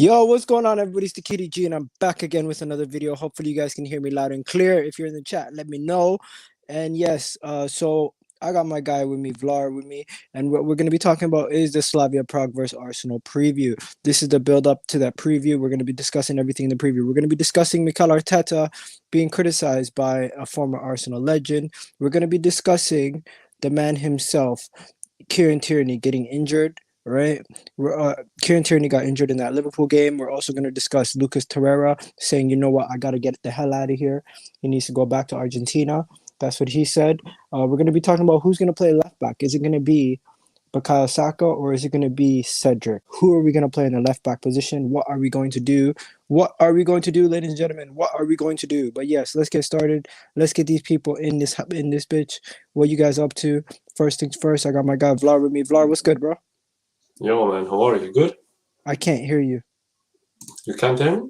Yo, what's going on, everybody? It's the Kitty G, and I'm back again with another video. Hopefully, you guys can hear me loud and clear. If you're in the chat, let me know. And yes, so I got my guy with me, Vlar, with me, and what we're going to be talking about is the Slavia Prague versus Arsenal preview. This is the build-up to that preview. We're going to be discussing everything in the preview. We're going to be discussing Mikel Arteta being criticized by a former Arsenal legend. We're going to be discussing the man himself, Kieran Tierney, getting injured. Right, Kieran Tierney got injured in that Liverpool game. We're also going to discuss Lucas Torreira saying, you know what, I got to get the hell out of here. He needs to go back to Argentina. That's what he said. We're going to be talking about who's going to play left back. Is it going to be Bukayo Saka or is it going to be Cedric? Who are we going to play in the left back position? What are we going to do? What are we going to do, ladies and gentlemen? What are we going to do? But yes, let's get started. Let's get these people in this bitch. What you guys up to? First things first, I got my guy Vlar with me. Vlar, what's good, bro? Yo, man, how are you? Good? I can't hear you. You can't hear me?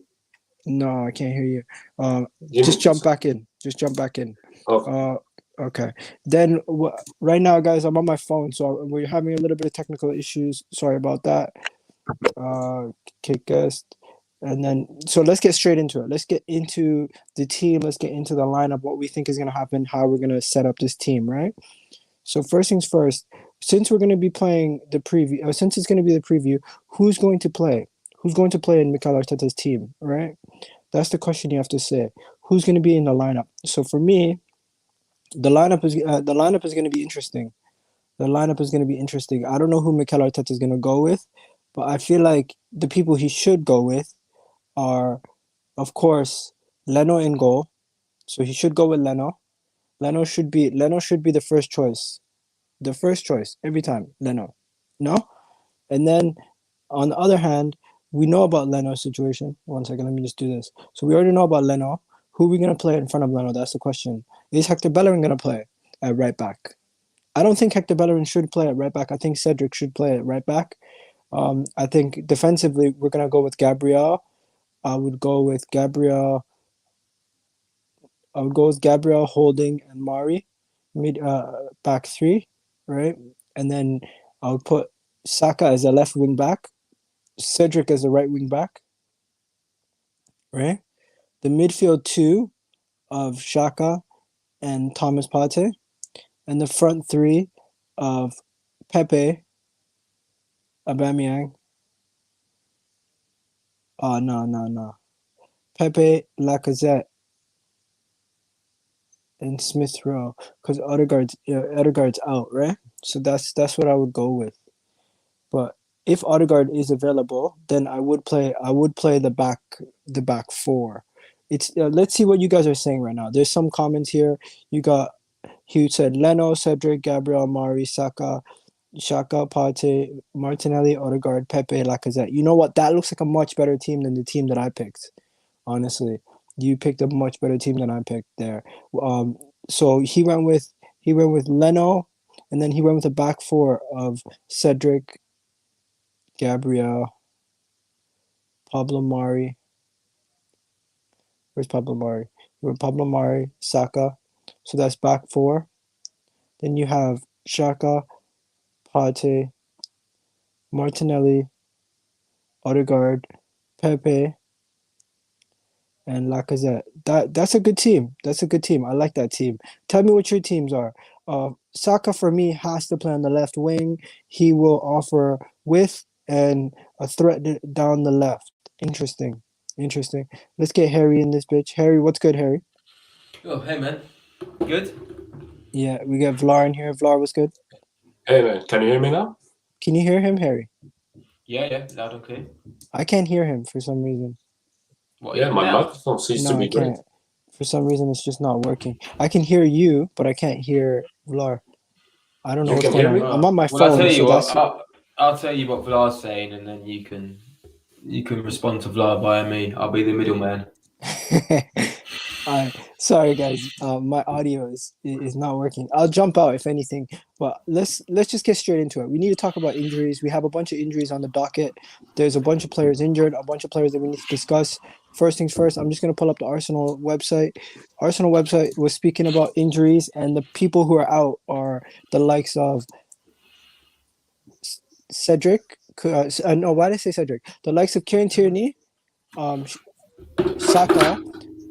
No, I can't hear you. Just jump back in. Just jump back in. Oh. Okay. Then right now, guys, I'm on my phone, so we're having a little bit of technical issues. Sorry about that. Kick guest. And then, so let's get straight into it. Let's get into the team. Let's get into the lineup, what we think is going to happen, how we're going to set up this team, right? So first things first, since we're going to be playing the preview, since it's going to be the preview, who's going to play? Who's going to play in Mikel Arteta's team, right? That's the question you have to say. Who's going to be in the lineup? So for me, the lineup is going to be interesting. The lineup is going to be interesting. I don't know who Mikel Arteta is going to go with, but I feel like the people he should go with are, of course, Leno in goal. So he should go with Leno. Leno should be the first choice. The first choice every time, Leno. No? And then on the other hand, we know about Leno's situation. One second, let me just do this. So we already know about Leno. Who are we going to play in front of Leno? That's the question. Is Hector Bellerin going to play at right back? I don't think Hector Bellerin should play at right back. I think Cedric should play at right back. I think defensively, we're going to go with Gabriel. I would go with Gabriel, Holding, and Mari. Back three, right? And then I would put Saka as a left wing back, Cedric as a right wing back, right? The midfield two of Saka and Thomas Partey, and the front three of Pepe, Aubameyang. Oh, no. Pepe, Lacazette, and Smith Rowe, because Odegaard's out, right? So that's what I would go with. But if Odegaard is available, then I would play the back four. It's let's see what you guys are saying right now. There's some comments here. He said Leno, Cedric, Gabriel, Mari, Saka, Partey, Martinelli, Odegaard, Pepe, Lacazette. You know what? That looks like a much better team than the team that I picked. Honestly, you picked a much better team than I picked there. So he went with Leno, and then he went with a back four of Cedric, Gabriel, Pablo Mari. Where's Pablo Mari? You have Pablo Mari, Saka. So that's back four. Then you have Saka, Partey, Martinelli, Odegaard, Pepe, and Lacazette. That's a good team. I like that team. Tell me what your teams are. Saka for me has to play on the left wing. He will offer width and a threat down the left. Interesting. Let's get Harry in this bitch. Harry, what's good, Harry? Oh, hey man. Good? Yeah, we got Vlar in here. Vlar, what's good? Hey, man, can you hear me now? Can you hear him, Harry? Yeah, loud and clear. I can't hear him for some reason. What, Yeah, my microphone seems to be great. For some reason, it's just not working. I can hear you, but I can't hear Vlar. I don't know what's going on. I'm on my phone. I'll tell you I'll tell you what Vlar's saying, and then you can respond to Vlar via me. I'll be the middleman. Sorry guys, my audio is not working. I'll jump out if anything, but let's just get straight into it. We need to talk about injuries. We have a bunch of injuries on the docket. There's a bunch of players injured, a bunch of players that we need to discuss. First things first, I'm just going to pull up the Arsenal website. Arsenal website was speaking about injuries, and the people who are out are the likes of Cedric, No, why did I say Cedric? The likes of Kieran Tierney, Saka,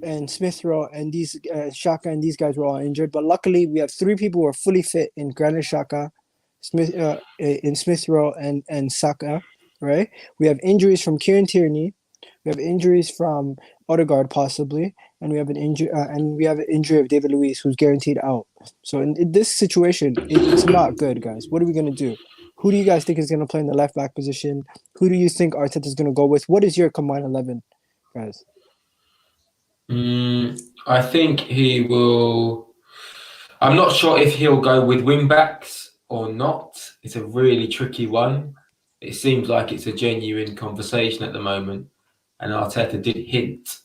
and Smith Rowe, and these Shaka and these guys were all injured. But luckily, we have 3 people who are fully fit in Granit Xhaka, Smith Rowe, and Saka. Right? We have injuries from Kieran Tierney. We have injuries from Odegaard possibly, and we have an injury of David Luiz, who's guaranteed out. So in this situation, it's not good, guys. What are we gonna do? Who do you guys think is gonna play in the left back position? Who do you think Arteta is gonna go with? What is your combined 11, guys? I think he will. I'm not sure if he'll go with wing backs or not. It's a really tricky one. It seems like it's a genuine conversation at the moment, and Arteta did hint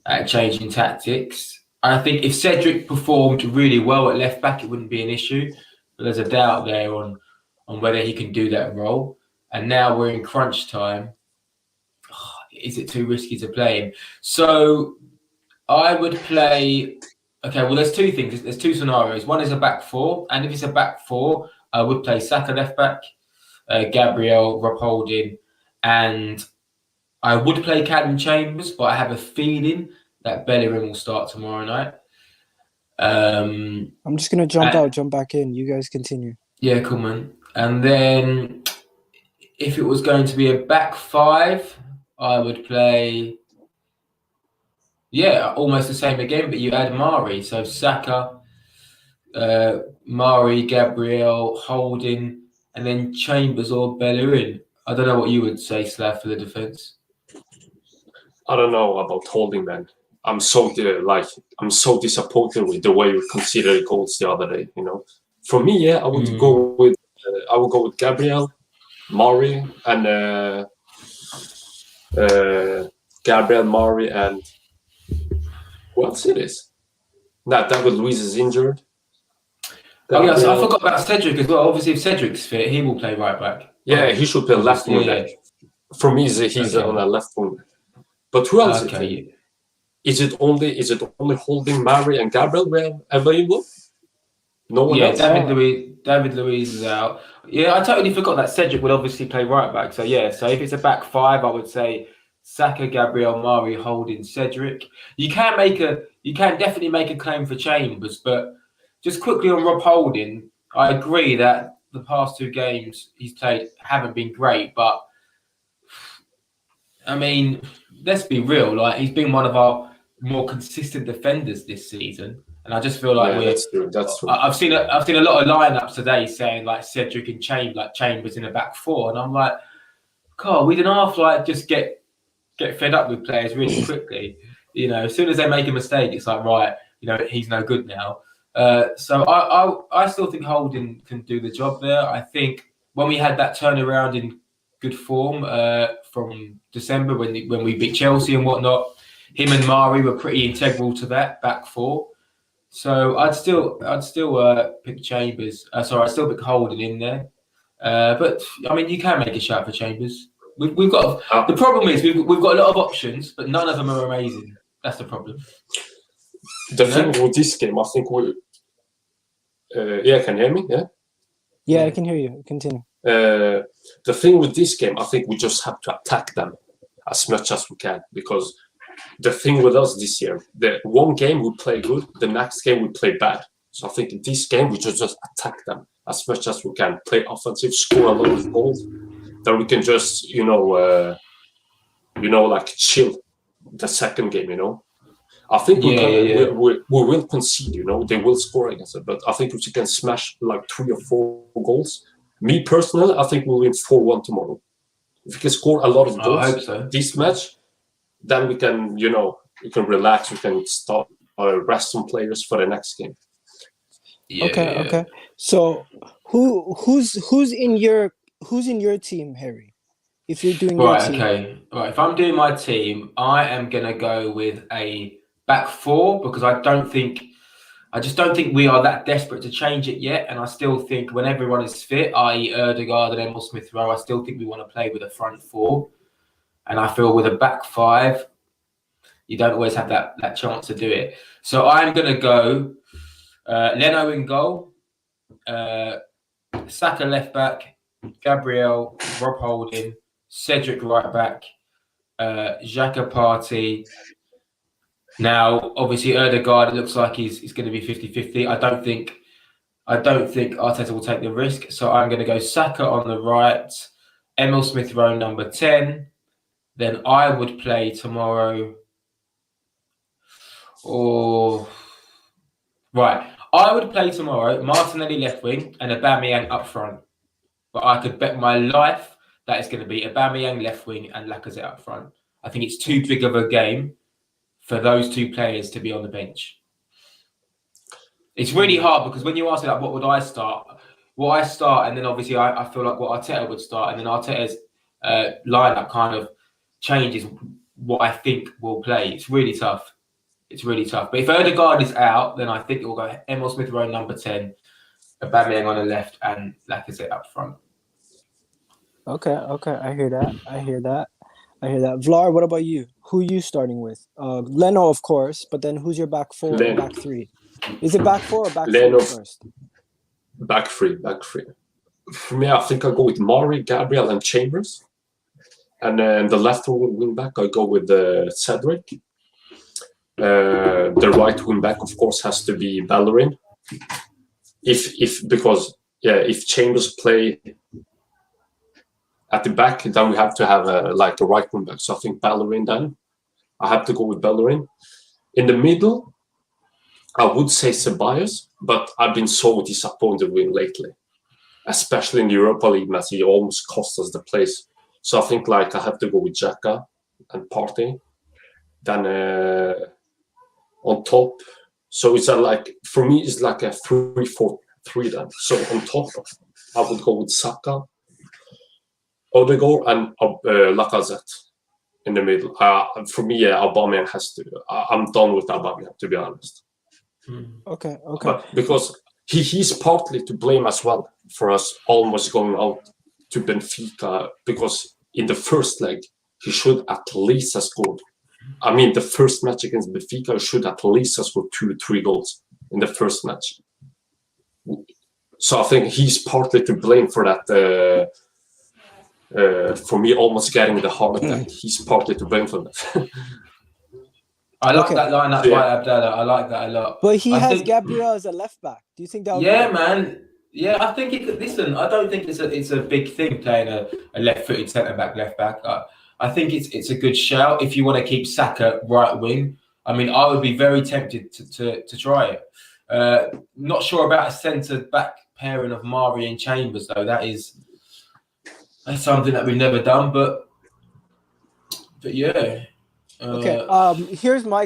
at changing tactics. I think if Cedric performed really well at left back, it wouldn't be an issue. But there's a doubt there on whether he can do that role. And now we're in crunch time. Is it too risky to play him? So I would play. Okay, well, there's 2 things. There's 2 scenarios. One is a back 4, and if it's a back 4, I would play Saka left back, Gabriel, Rob Holding, and I would play Callum Chambers, but I have a feeling that Bellerin will start tomorrow night. I'm just gonna jump out, jump back in. You guys continue. Yeah, cool, man. And then if it was going to be a back 5, I would play. Yeah, almost the same again, but you add Mari. So Saka, Mari, Gabriel, Holding, and then Chambers or Bellerin. I don't know what you would say, Slav, for the defence. I don't know about Holding, man. I'm so disappointed with the way we considered goals the other day. You know, for me, yeah, I would go with Gabriel, Mari, and Gabriel, Mari, and who else it is? Now David Luiz is injured. Oh yeah, so I forgot about Cedric as well. Obviously, if Cedric's fit, he will play right back. Yeah, he should play left wing back. For me, he's on a left wing. But who else? Okay. Is it only Holding, Mari, and Gabriel available? No one else. David Luiz is out. Yeah, I totally forgot that Cedric would obviously play right back. So yeah, so if it's a back 5, I would say Saka, Gabriel, Mari, Holding, Cedric. You can definitely make a claim for Chambers, but just quickly on Rob Holding, I agree that the past 2 games he's played haven't been great, but I mean, let's be real. Like, he's been one of our more consistent defenders this season, and I just feel like that's true. I've seen a lot of lineups today saying like Cedric and Chambers in a back 4, and I'm like, God, we didn't have to like just get fed up with players really quickly. You know, as soon as they make a mistake, it's like, right, you know, he's no good now. So I still think Holding can do the job there. I think when we had that turnaround in good form from December when we beat Chelsea and whatnot, him and Mari were pretty integral to that back 4. So I'd still pick Chambers. I'd still pick Holding in there. But I mean, you can make a shout for Chambers. We've got the problem is we've got a lot of options, but none of them are amazing. That's the problem. The thing with this game, I think we. Can you hear me? Yeah. Yeah, I can hear you. Continue. The thing with this game, I think we just have to attack them as much as we can, because the thing with us this year, the one game we play good, the next game we play bad. So I think in this game we just attack them as much as we can, play offensive, score a lot of goals. Then we can just, like chill the second game, I think we will concede, they will score against it. But I think if we can smash like 3 or 4 goals, me personally, I think we'll win 4-1 tomorrow. If we can score a lot of goals I hope so. This match, then we can, we can relax, we can stop rest some players for the next game. Okay. So who's in your team, Harry? If you're doing your team. Right. If I'm doing my team, I am gonna go with a back 4 because I just don't think we are that desperate to change it yet. And I still think when everyone is fit, i.e. Odegaard and Emil Smith Rowe, I still think we want to play with a front 4. And I feel with a back 5, you don't always have that chance to do it. So I'm gonna go Leno in goal, Saka left back, Gabriel, Rob Holding, Cedric right back, Xhaka Partey. Now, obviously, Odegaard, it looks like he's going to be 50-50. I don't think Arteta will take the risk. So I'm going to go Saka on the right, Emil Smith-Rowe number 10. Then I would play tomorrow. I would play tomorrow Martinelli left wing and Aubameyang up front. But I could bet my life that it's going to be Aubameyang left wing and Lacazette up front. I think it's too big of a game for those two players to be on the bench. It's really hard because when you ask me like, what would I start? What I start, and then obviously I feel like what Arteta would start, and then Arteta's lineup kind of changes what I think will play. It's really tough. But if Odegaard is out, then I think it will go Emil Smith-Rowe number 10, Aubameyang on the left, and Lacazette up front. Okay. I hear that. Vlar, what about you? Who are you starting with? Leno, of course, but then who's your back four and back three? Is it back four or back Leno, three first? Back three. For me, I think I'll go with Mari, Gabriel, and Chambers. And then the left wing back, I go with Cedric. The right wing back, of course, has to be Bellerin. If Chambers play at the back, then we have to have a right wing back. So I think Bellerin then. I have to go with Bellerin. In the middle, I would say Ceballos, but I've been so disappointed with him lately, especially in the Europa League match. He almost cost us the place. So I think I have to go with Xhaka and Partey. Then on top, so it's for me it's like a 3-4-3 then. So on top, I would go with Saka, Odegaard, and Lacazette in the middle. For me, Aubameyang has to. I'm done with Aubameyang, to be honest. Okay. But because he's partly to blame as well for us almost going out to Benfica, because in the first leg he should at least have scored. I mean, the first match against Benfica should at least have scored 2-3 goals in the first match. So I think he's partly to blame for that. For me, almost getting the heart attack, he's partly to blame for that. I like that lineup by Abdallah. I like that a lot. But he has Gabriel as a left back. Do you think that? Man. Yeah, I think it could. Listen, I don't think it's a big thing playing a left-footed centre back, left back. I think it's a good shout if you want to keep Saka right wing. I mean, I would be very tempted to try it. Not sure about a centre back pairing of Mari and Chambers though. That's something that we've never done. But yeah. Okay. Here's my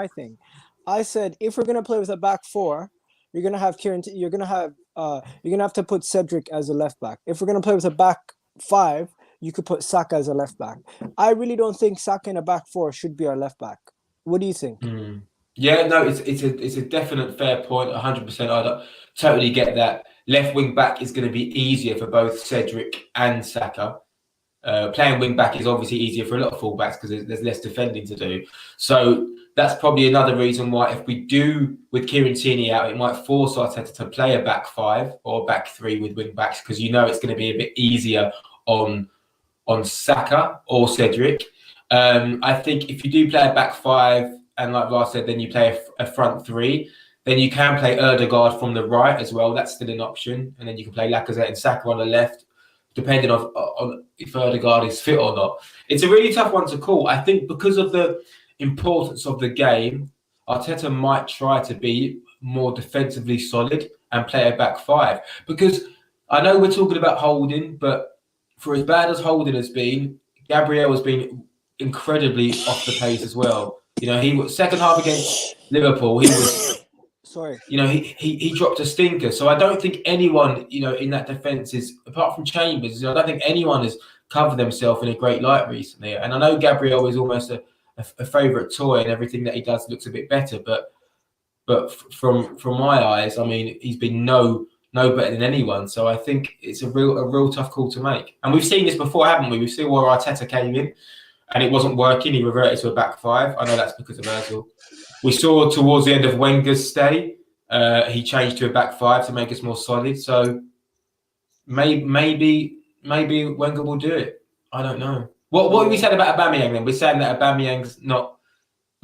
thing. I said if we're gonna play with a back four, you're gonna have you're gonna have to put Cedric as a left back. If we're gonna play with a back five, you could put Saka as a left back. I really don't think Saka in a back four should be our left back. What do you think? Yeah, no, it's a definite fair point. 100%. I totally get that. Left wing back is going to be easier for both Cedric and Saka. Playing wing back is obviously easier for a lot of fullbacks because there's less defending to do. So that's probably another reason why if we do with Kieran Tierney out, it might force Arteta to play a back five or back three with wing backs because it's going to be a bit easier on Saka or Cedric. I think if you do play a back five and like Lars said, then you play a front three, then you can play Odegaard from the right as well. That's still an option. And then you can play Lacazette and Saka on the left, depending on if Odegaard is fit or not. It's a really tough one to call. I think because of the importance of the game, Arteta might try to be more defensively solid and play a back five. Because I know we're talking about Holding, but for as bad as Holding has been, Gabriel has been incredibly off the pace as well. He was second half against Liverpool. He was, he dropped a stinker. So I don't think anyone, in that defence is, apart from Chambers, I don't think anyone has covered themselves in a great light recently. And I know Gabriel is almost a favourite toy, and everything that he does looks a bit better. But from my eyes, I mean, he's been no better than anyone. So I think it's a real tough call to make. And we've seen this before, haven't we? We've seen where Arteta came in and it wasn't working. He reverted to a back five. I know that's because of Ozil. We saw towards the end of Wenger's stay, he changed to a back five to make us more solid. So maybe Wenger will do it. I don't know. What have we said about Aubameyang then? We're saying that Aubameyang's not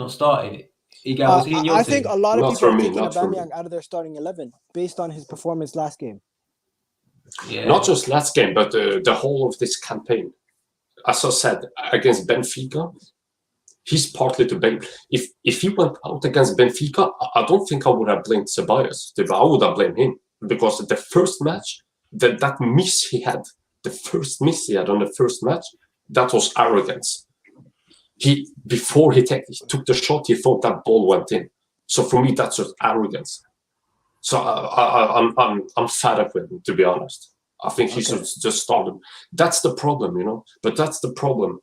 starting. Igal, was he in your I team? think a lot of Not people for are me, taking not for me. Aubameyang out of their starting 11 based on his performance last game. Yeah. Not just last game, but the whole of this campaign. As I said, against Benfica, he's partly to blame. If he went out against Benfica, I don't think I would have blamed Ceballos. I would have blamed him because the first match, that miss he had, the first miss he had on the first match, that was arrogance. Before he took the shot, he thought that ball went in. So for me, that's just arrogance. So I'm fed up with him, to be honest. I think he should just start him. That's the problem, you know. But that's the problem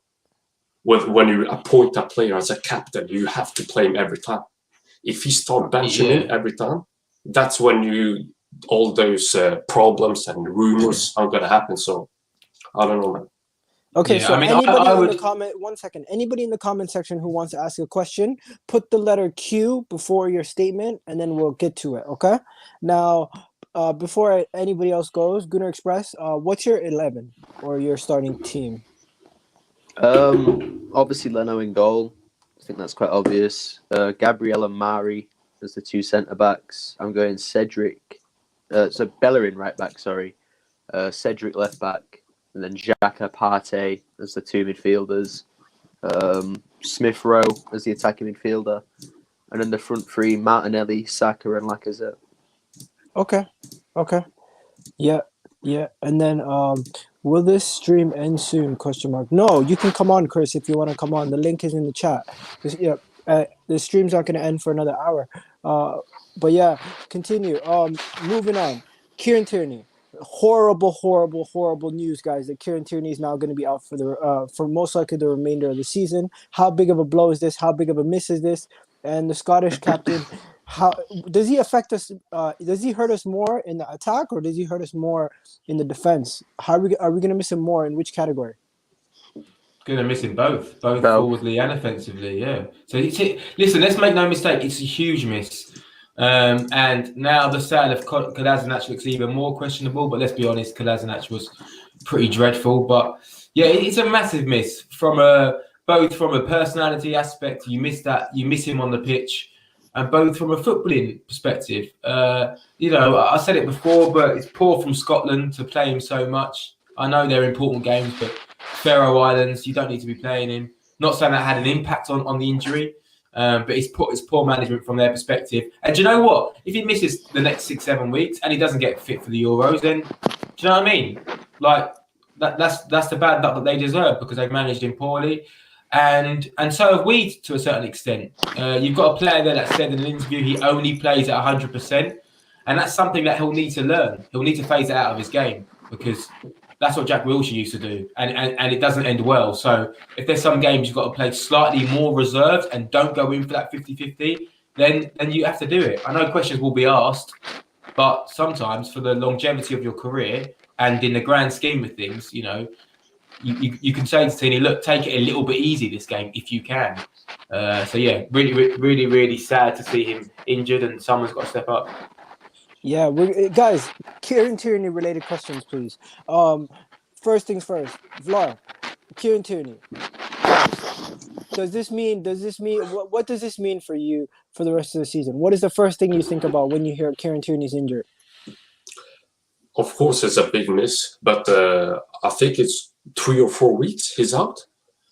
with when you appoint a player as a captain, you have to play him every time. If he start benching him every time, that's when all those problems and rumors are going to happen. So I don't know, man. Okay, Yeah, so I mean, anybody I in would... the comment, 1 second, anybody in the comment section who wants to ask a question, put the letter Q before your statement, and then we'll get to it, okay? Now, before anybody else goes, Gunnar Express, what's your 11 or your starting team? Obviously Leno in goal. I think that's quite obvious. Gabriel and Mari as the two centre-backs. I'm going Cedric. So Bellerin right back, sorry. Cedric left back. And then Xhaka, Partey as the two midfielders. Smith Rowe as the attacking midfielder. And then the front three, Martinelli, Saka and Lacazette. Okay. Yeah. And then, will this stream end soon? ? No, you can come on, Chris, if you want to come on. The link is in the chat. The stream's not going to end for another hour. But yeah, continue. Moving on. Kieran Tierney. Horrible news, guys, that Kieran Tierney is now going to be out for most likely the remainder of the season. How big of a blow is this? How big of a miss is this? And the Scottish captain, how does he affect us? Does he hurt us more in the attack, or does he hurt us more in the defense? Are we going to miss him more in which category? Going to miss him both forwardly and offensively. Yeah. So listen, let's make no mistake. It's a huge miss. And now the sale of Kolasinac looks even more questionable. But let's be honest, Kolasinac was pretty dreadful. But yeah, it's a massive miss both from a personality aspect. You miss him on the pitch, and both from a footballing perspective. I said it before, but it's poor from Scotland to play him so much. I know they're important games, but Faroe Islands, you don't need to be playing him. Not saying that had an impact on the injury. But it's poor management from their perspective. And do you know what? If he misses the next 6-7 weeks and he doesn't get fit for the Euros, then do you know what I mean? Like that's the bad luck that they deserve because they've managed him poorly, and so have we to a certain extent. You've got a player there that said in an interview he only plays at 100%, and that's something that he'll need to learn. He'll need to phase it out of his game because that's what Jack Wilshere used to do, and it doesn't end well. So if there's some games you've got to play slightly more reserved and don't go in for that 50-50, then you have to do it. I know questions will be asked, but sometimes for the longevity of your career and in the grand scheme of things, you can say to Tierney, look, take it a little bit easy this game if you can. So yeah, really sad to see him injured, and someone's got to step up. Yeah, guys, Kieran Tierney related questions, please. First things first, Vlar, Kieran Tierney. What does this mean? What does this mean for you for the rest of the season? What is the first thing you think about when you hear Kieran Tierney's injured? Of course, it's a big miss, but I think it's 3 or 4 weeks he's out.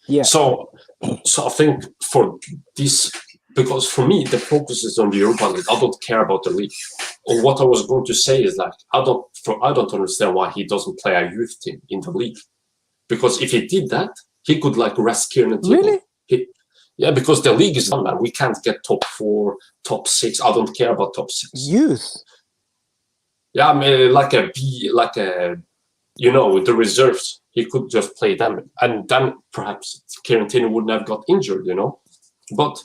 Yeah. So I think for this, because for me the focus is on the Europa League. I don't care about the league. Or what I was going to say is like I don't understand why he doesn't play a youth team in the league. Because if he did that, he could like rest Kieran Tierney. Really? Yeah, because the league is done, man. We can't get top 4, top 6. I don't care about top 6. Youth. Yeah, I mean, the reserves. He could just play them, and then perhaps Kieran Tierney wouldn't have got injured, But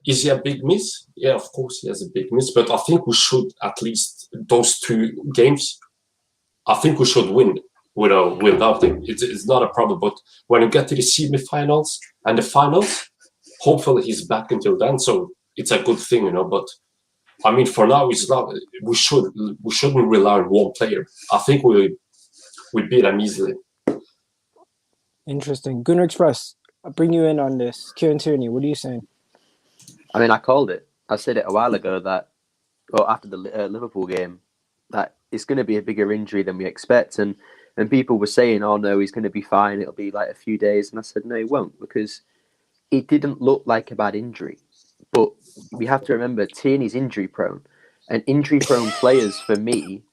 is he a big miss? Yeah, of course he has a big miss. But I think we should at least those 2 games. I think we should win without him. It's not a problem. But when you get to the semi-finals and the finals, hopefully he's back until then. So it's a good thing, But I mean, for now, it's not. We shouldn't rely on one player. I think we beat them easily. Interesting. Gunner Express, I'll bring you in on this. Kieran Tierney, what are you saying? I mean, I called it. I said it a while ago that, well, after the Liverpool game, that it's going to be a bigger injury than we expect. And people were saying, oh, no, he's going to be fine. It'll be like a few days. And I said, no, he won't, because it didn't look like a bad injury. But we have to remember, Tierney's injury prone. And injury prone players, for me,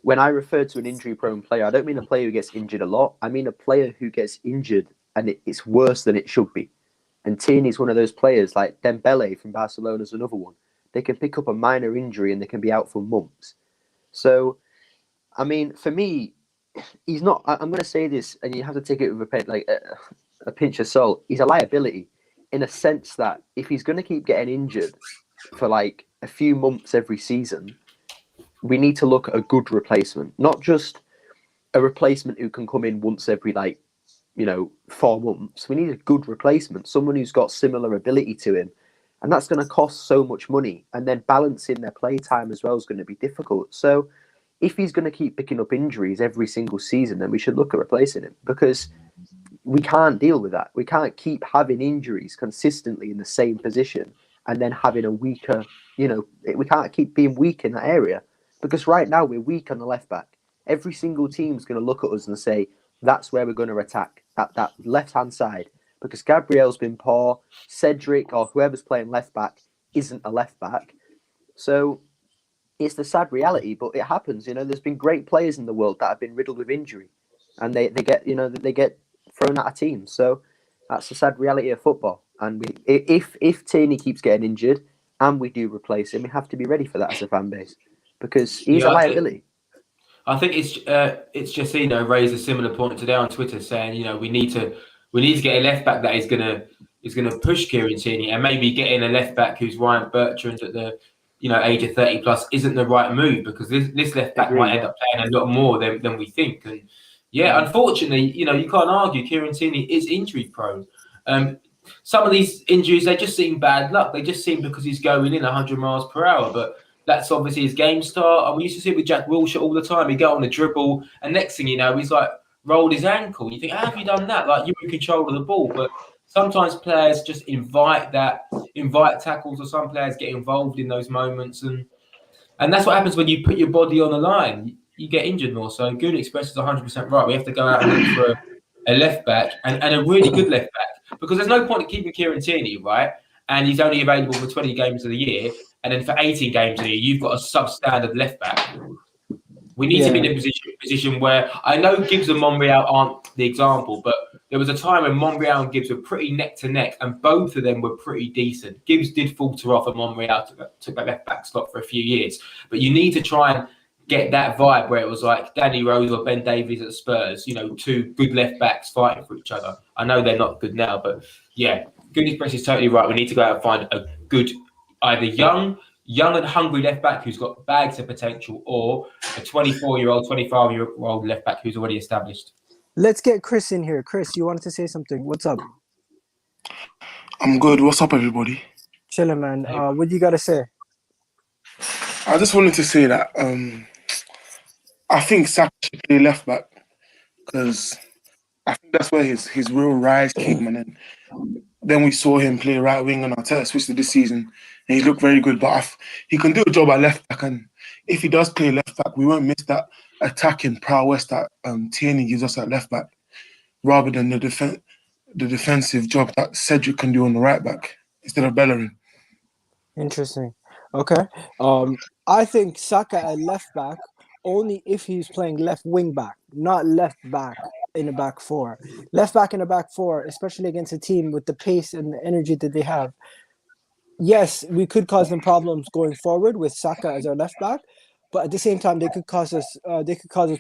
when I refer to an injury prone player, I don't mean a player who gets injured a lot. I mean a player who gets injured and it's worse than it should be. And Tierney's one of those players, like Dembele from Barcelona is another one. They can pick up a minor injury and they can be out for months. So, I mean, for me, he's not. I'm going to say this, and you have to take it with a pinch of salt. He's a liability in a sense that if he's going to keep getting injured for like a few months every season, we need to look at a good replacement, not just a replacement who can come in once every 4 months. We need a good replacement, someone who's got similar ability to him. And that's going to cost so much money. And then balancing their play time as well is going to be difficult. So if he's going to keep picking up injuries every single season, then we should look at replacing him, because we can't deal with that. We can't keep having injuries consistently in the same position and then having a weaker, we can't keep being weak in that area, because right now we're weak on the left back. Every single team's going to look at us and say, that's where we're going to attack, that left-hand side. Because Gabriel's been poor, Cedric or whoever's playing left back isn't a left back. So it's the sad reality, but it happens. There's been great players in the world that have been riddled with injury, and they get thrown out of teams. So that's the sad reality of football. And if Tierney keeps getting injured and we do replace him, we have to be ready for that as a fan base, because he's a liability. I think it's Jacino raised a similar point today on Twitter, saying we need to get a left back that is gonna push Kieran Tierney, and maybe getting a left back who's Ryan Bertrand at the age of 30 plus isn't the right move, because this left back might end up playing a lot more than we think. And unfortunately, you can't argue Kieran Tierney is injury prone. Some of these injuries, they just seem bad luck. They just seem because he's going in 100 miles per hour, but that's obviously his game start. And we used to see it with Jack Wilshere all the time. He'd go on the dribble, and next thing you know, he's like rolled his ankle. You think, how have you done that? Like, you're in control of the ball. But sometimes players just invite tackles, or some players get involved in those moments. And that's what happens when you put your body on the line. You get injured more. So Goon Express is 100% right. We have to go out and look for a left back, and a really good left back, because there's no point in keeping Kieran Tierney, right? And he's only available for 20 games of the year. And then for 18 games a year, you've got a substandard left back. We need to be in a position where, I know Gibbs and Monreal aren't the example, but there was a time when Monreal and Gibbs were pretty neck to neck, and both of them were pretty decent. Gibbs did falter off, and Monreal took that left back slot for a few years. But you need to try and get that vibe where it was like Danny Rose or Ben Davies at Spurs, two good left backs fighting for each other. I know they're not good now, but Good Express is totally right. We need to go out and find a good, either young and hungry left back who's got bags of potential, or a 24-year-old, 25-year-old left back who's already established. Let's get Chris in here. Chris, you wanted to say something. What's up? I'm good. What's up, everybody? Chilling, man. What do you got to say? I just wanted to say that I think Saka should play left back, because I think that's where his real rise came, and then we saw him play right wing, and Arteta switched to this season, and he looked very good. But he can do a job at left back, and if he does play left back, we won't miss that attacking prowess that Tierney gives us at left back, rather than the defensive job that Cedric can do on the right back instead of Bellerin. Interesting. Okay. I think Saka at left back only if he's playing left wing back, not left back in a back four. Left back in a back four, especially against a team with the pace and the energy that they have. Yes, we could cause them problems going forward with Saka as our left back, but at the same time, they could cause us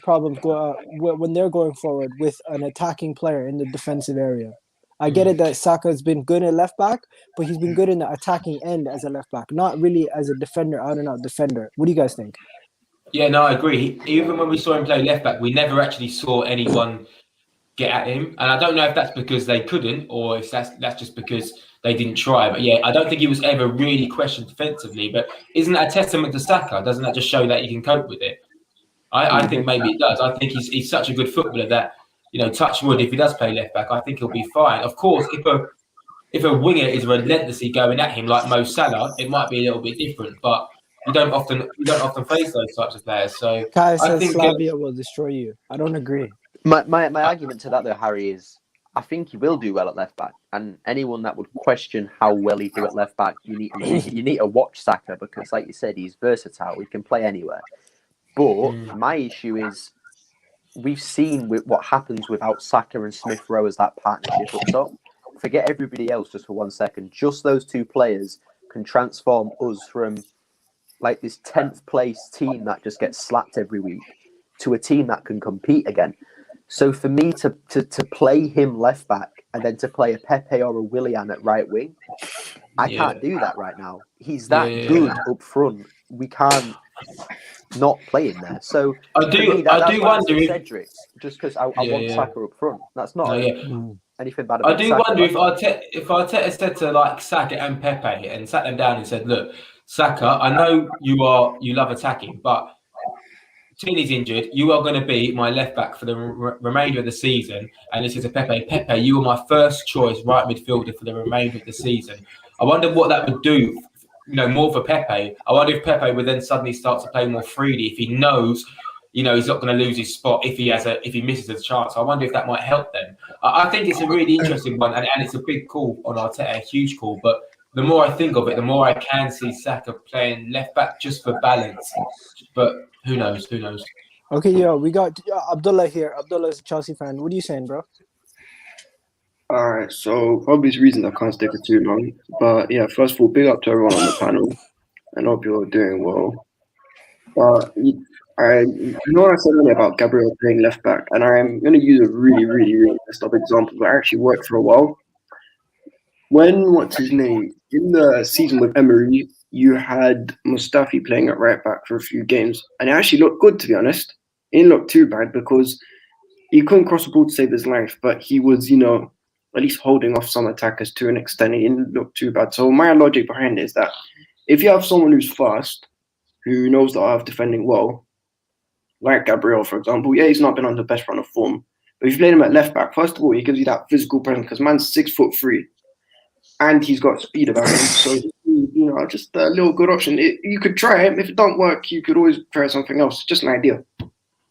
problems when they're going forward with an attacking player in the defensive area. I get it that Saka's been good at left back, but he's been good in the attacking end as a left back, not really as a defender, out and out defender. What do you guys think? Yeah, no, I agree. Even when we saw him play left back, we never actually saw anyone get at him. And I don't know if that's because they couldn't, or if that's just because they didn't try. But yeah, I don't think he was ever really questioned defensively. But isn't that a testament to Saka? Doesn't that just show that he can cope with it? I think maybe it does. I think he's such a good footballer that, touch wood, if he does play left back, I think he'll be fine. Of course, if a winger is relentlessly going at him like Mo Salah, it might be a little bit different. But you don't often face those types of players. So Kai I says think Slavia will destroy you. I don't agree. My argument to that though, Harry, is I think he will do well at left back, and anyone that would question how well he do at left back, you need to watch Saka, because, like you said, he's versatile. He can play anywhere. But my issue is we've seen what happens without Saka and Smith Rowe as that partnership up top. Forget everybody else just for 1 second. Just those two players can transform us from like this 10th place team that just gets slapped every week to a team that can compete again. So for me to play him left back and then to play a Pepe or a Willian at right wing, I can't do that right now. He's that good up front. We can't not play him there. So I do wonder if Cedric, just because I want Saka up front. That's not anything bad I about do Saka. wonder if Arteta said to like Saka and Pepe and sat them down and said, "Look, Saka, I know you love attacking, but Tierney's injured. You are going to be my left back for the remainder of the season." And this is a Pepe. Pepe, you were my first choice right midfielder for the remainder of the season. I wonder what that would do, more for Pepe. I wonder if Pepe would then suddenly start to play more freely if he knows, he's not going to lose his spot if he misses a chance. I wonder if that might help them. I think it's a really interesting one, and it's a big call on Arteta, a huge call. But the more I think of it, the more I can see Saka playing left back just for balance. But who knows? Okay, we got Abdullah here. Abdullah's a Chelsea fan. What are you saying, bro? All right, so for obvious reasons, I can't stay for too long. But yeah, first of all, big up to everyone on the panel, and hope you're doing well. But I know what I said earlier about Gabriel playing left back, and I'm going to use a really, really, really messed up example that actually worked for a while. When, what's his name, in the season with Emery, you had Mustafi playing at right back for a few games, and it actually looked good, to be honest. It didn't look too bad because he couldn't cross the ball to save his life, but he was, at least holding off some attackers to an extent. It didn't look too bad. So my logic behind it is that if you have someone who's fast, who knows the art of defending well, like Gabriel, for example, he's not been on the best run of form. But if you play him at left back, first of all, he gives you that physical presence because man's 6'3", and he's got speed about him. So, just a little good option. You could try it. If it don't work, you could always try something else. Just an idea.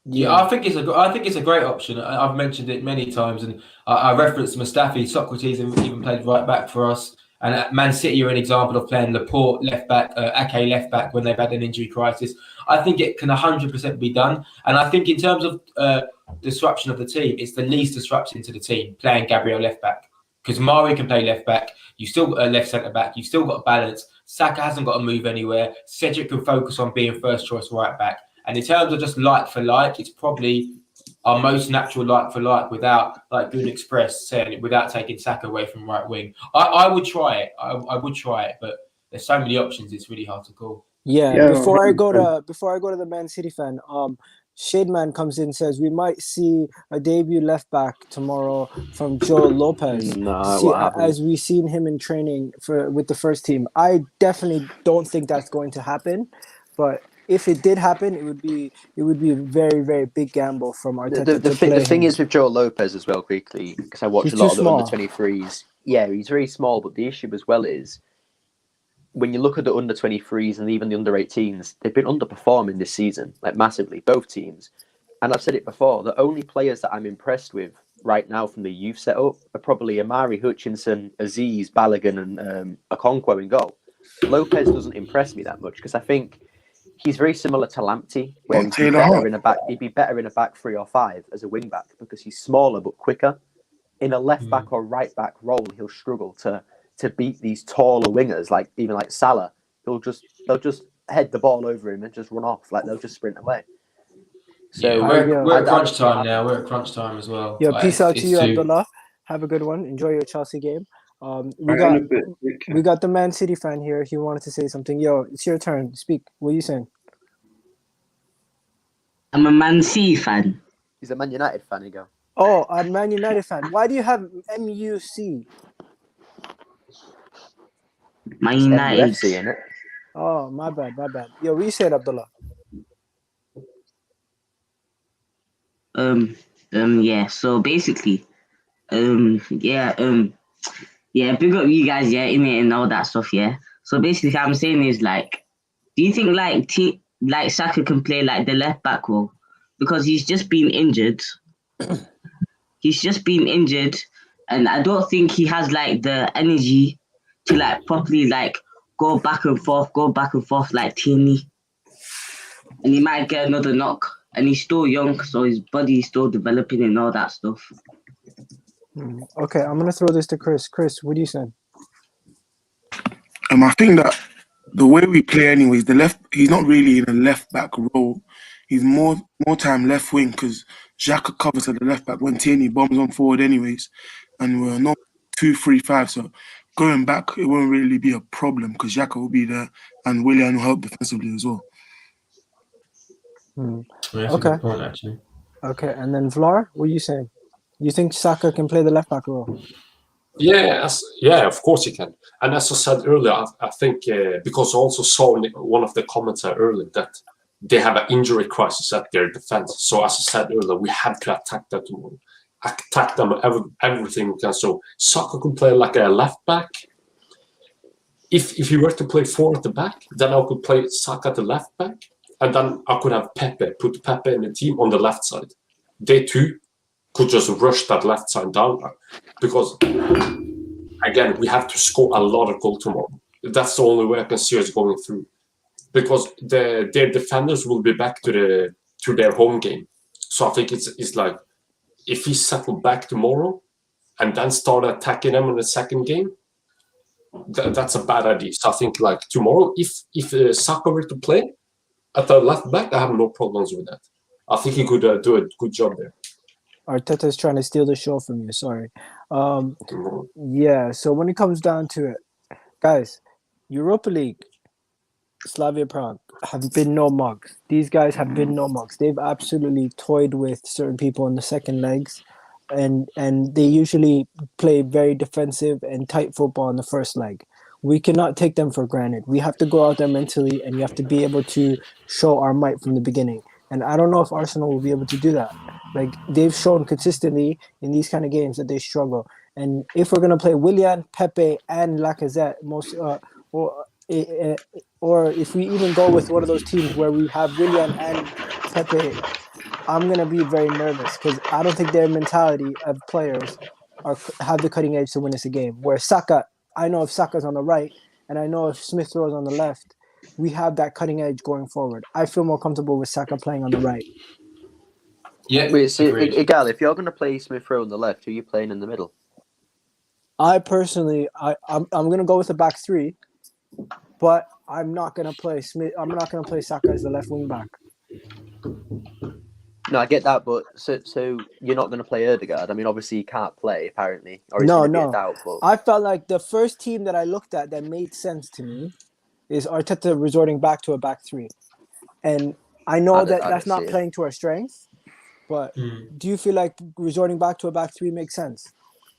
Yeah, I think it's a great option. I've mentioned it many times, and I referenced Mustafi. Socrates even played right back for us. And at Man City are an example of playing Laporte left back, Ake left back when they've had an injury crisis. I think it can 100% be done. And I think in terms of disruption of the team, it's the least disruption to the team playing Gabriel left back. Because Mari can play left back. You've still got a left centre back. You've still got balance. Saka hasn't got to move anywhere. Cedric can focus on being first choice right back. And in terms of just like for like, it's probably our most natural like for like without, like Good Express said, without taking Saka away from right wing. I would try it. I would try it, but there's so many options. It's really hard to call. Yeah. Before I go to the Man City fan, Shademan comes in and says we might see a debut left back tomorrow from Joe Lopez. As we've seen him in training with the first team. I definitely don't think that's going to happen, but if it did happen, it would be a very, very big gamble from Arteta. The thing is with Joe Lopez as well, quickly, because I watched a lot of the under-23s. Yeah, he's very small, but the issue as well is when you look at the under-23s and even the under-18s, they've been underperforming this season, like massively, both teams. And I've said it before, the only players that I'm impressed with right now from the youth setup are probably Amari Hutchinson, Aziz, Balogun, and Okonkwo in goal. Lopez doesn't impress me that much because I think he's very similar to Lamptey, where he'd be better in a back 3 or 5 as a wing back because he's smaller but quicker. In a left back or right back role, he'll struggle to beat these taller wingers, like Salah. They'll just head the ball over him and just run off, like they'll just sprint away. So we're at crunch time now. We're at crunch time as well. Yeah, peace out to you, Abdullah. Have a good one. Enjoy your Chelsea game. We got the Man City fan here. He wanted to say something. Yo, it's your turn. Speak. What are you saying? I'm a Man City fan. He's a Man United fan, you go. Oh, a Man United fan. Why do you have MUC? Man It's United. MUFC, innit? Oh, my bad. Yo, what you said, Abdullah? Yeah. So basically, yeah, big up you guys, yeah, in it and all that stuff, yeah. So basically, what I'm saying is like, do you think like Saka can play like the left back role because he's just been injured? And I don't think he has like the energy to like properly like go back and forth like Tierney. And he might get another knock. And he's still young, so his body's still developing and all that stuff. Okay, I'm gonna throw this to Chris. Chris, what do you say? I think that the way we play, anyways, he's not really in a left back role. He's more time left wing because Xhaka covers at the left back when Tierney bombs on forward, anyways, and we're not 2-3-5. So going back, it won't really be a problem because Xhaka will be there and Willian will help defensively as well. That's a Okay. good point, actually. Okay, and then Vlar, what are you saying? You think Saka can play the left back role? Yeah, of course he can. And as I said earlier, I think because I also saw in one of the comments earlier that they have an injury crisis at their defense. So as I said earlier, we have to attack that tomorrow. Attack them everything we can. So Saka can play like a left back. If he were to play 4 at the back, then I could play Saka at the left back, and then I could have put Pepe in the team on the left side. They too could just rush that left side down because, again, we have to score a lot of goals tomorrow. That's the only way I can see us going through, because their defenders will be back to their home game. So I think it's like if we settle back tomorrow and then start attacking them in the second game, that's a bad idea. So I think like tomorrow, if Saka were to play at the left back, I have no problems with that. I think he could do a good job there. Arteta is trying to steal the show from you. Sorry. Yeah. So when it comes down to it, guys, Europa League, Slavia Prague have been no mugs. These guys have been no mugs. They've absolutely toyed with certain people in the second legs, and they usually play very defensive and tight football in the first leg. We cannot take them for granted. We have to go out there mentally, and you have to be able to show our might from the beginning. And I don't know if Arsenal will be able to do that. Like, they've shown consistently in these kind of games that they struggle. And if we're going to play Willian, Pepe, and Lacazette, or if we even go with one of those teams where we have Willian and Pepe, I'm going to be very nervous because I don't think their mentality of players have the cutting edge to win us a game. Where Saka, I know if Saka's on the right and I know if Smith Rowe's on the left, we have that cutting edge going forward. I feel more comfortable with Saka playing on the right. Yeah. Wait, so Igal, if you're going to play Smith Rowe on the left, who are you playing in the middle? I personally, I'm going to go with the back three, but I'm not going to play Smith. I'm not going to play Saka as the left wing back. No, I get that, but so you're not going to play Odegaard. I mean, obviously he can't play apparently, or he's going to be a doubt. But I felt like the first team that I looked at that made sense to me is Arteta resorting back to a back three, and I know that's not playing to our strength. But do you feel like resorting back to a back three makes sense?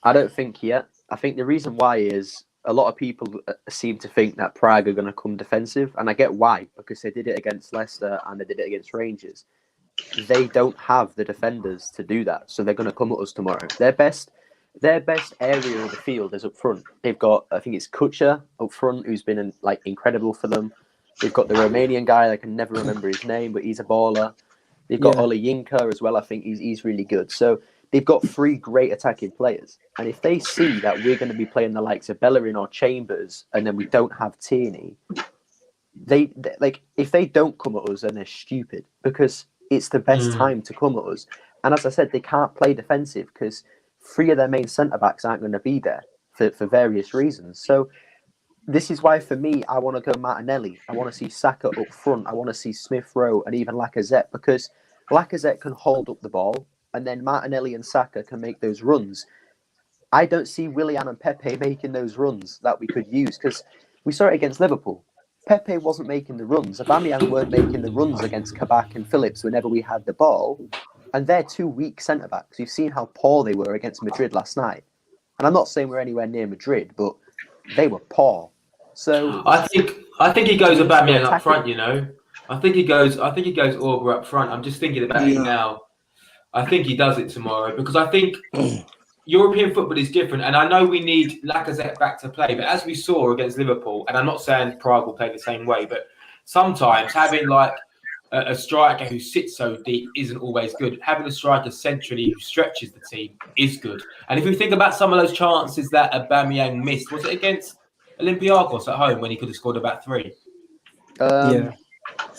I don't think yet. I think the reason why is a lot of people seem to think that Prague are going to come defensive, and I get why, because they did it against Leicester and they did it against Rangers. They don't have the defenders to do that, so they're going to come at us tomorrow. Their best area of the field is up front. They've got, I think it's Kucha up front, who's been incredible for them. They've got the Romanian guy, I can never remember his name, but he's a baller. They've got Olayinka as well. I think he's really good. So they've got 3 great attacking players. And if they see that we're going to be playing the likes of Bellerin or Chambers, and then we don't have Tierney, they if they don't come at us, then they're stupid, because it's the best time to come at us. And as I said, they can't play defensive because 3 of their main centre-backs aren't going to be there for various reasons. So this is why, for me, I want to go Martinelli. I want to see Saka up front. I want to see Smith Rowe and even Lacazette, because Lacazette can hold up the ball, and then Martinelli and Saka can make those runs. I don't see Willian and Pepe making those runs that we could use, because we saw it against Liverpool. Pepe wasn't making the runs. Aubameyang weren't making the runs against Kabak and Phillips whenever we had the ball. And they're 2 weak centre-backs. You've seen how poor they were against Madrid last night. And I'm not saying we're anywhere near Madrid, but they were poor. So I think he goes Aubameyang up front. You know, I think he goes Auber up front. I'm just thinking about it now. I think he does it tomorrow because I think European football is different, and I know we need Lacazette back to play. But as we saw against Liverpool, and I'm not saying Prague will play the same way, but sometimes having like a striker who sits so deep isn't always good. Having a striker centrally who stretches the team is good. And if we think about some of those chances that Aubameyang missed, was it against Olympiacos at home when he could have scored about 3?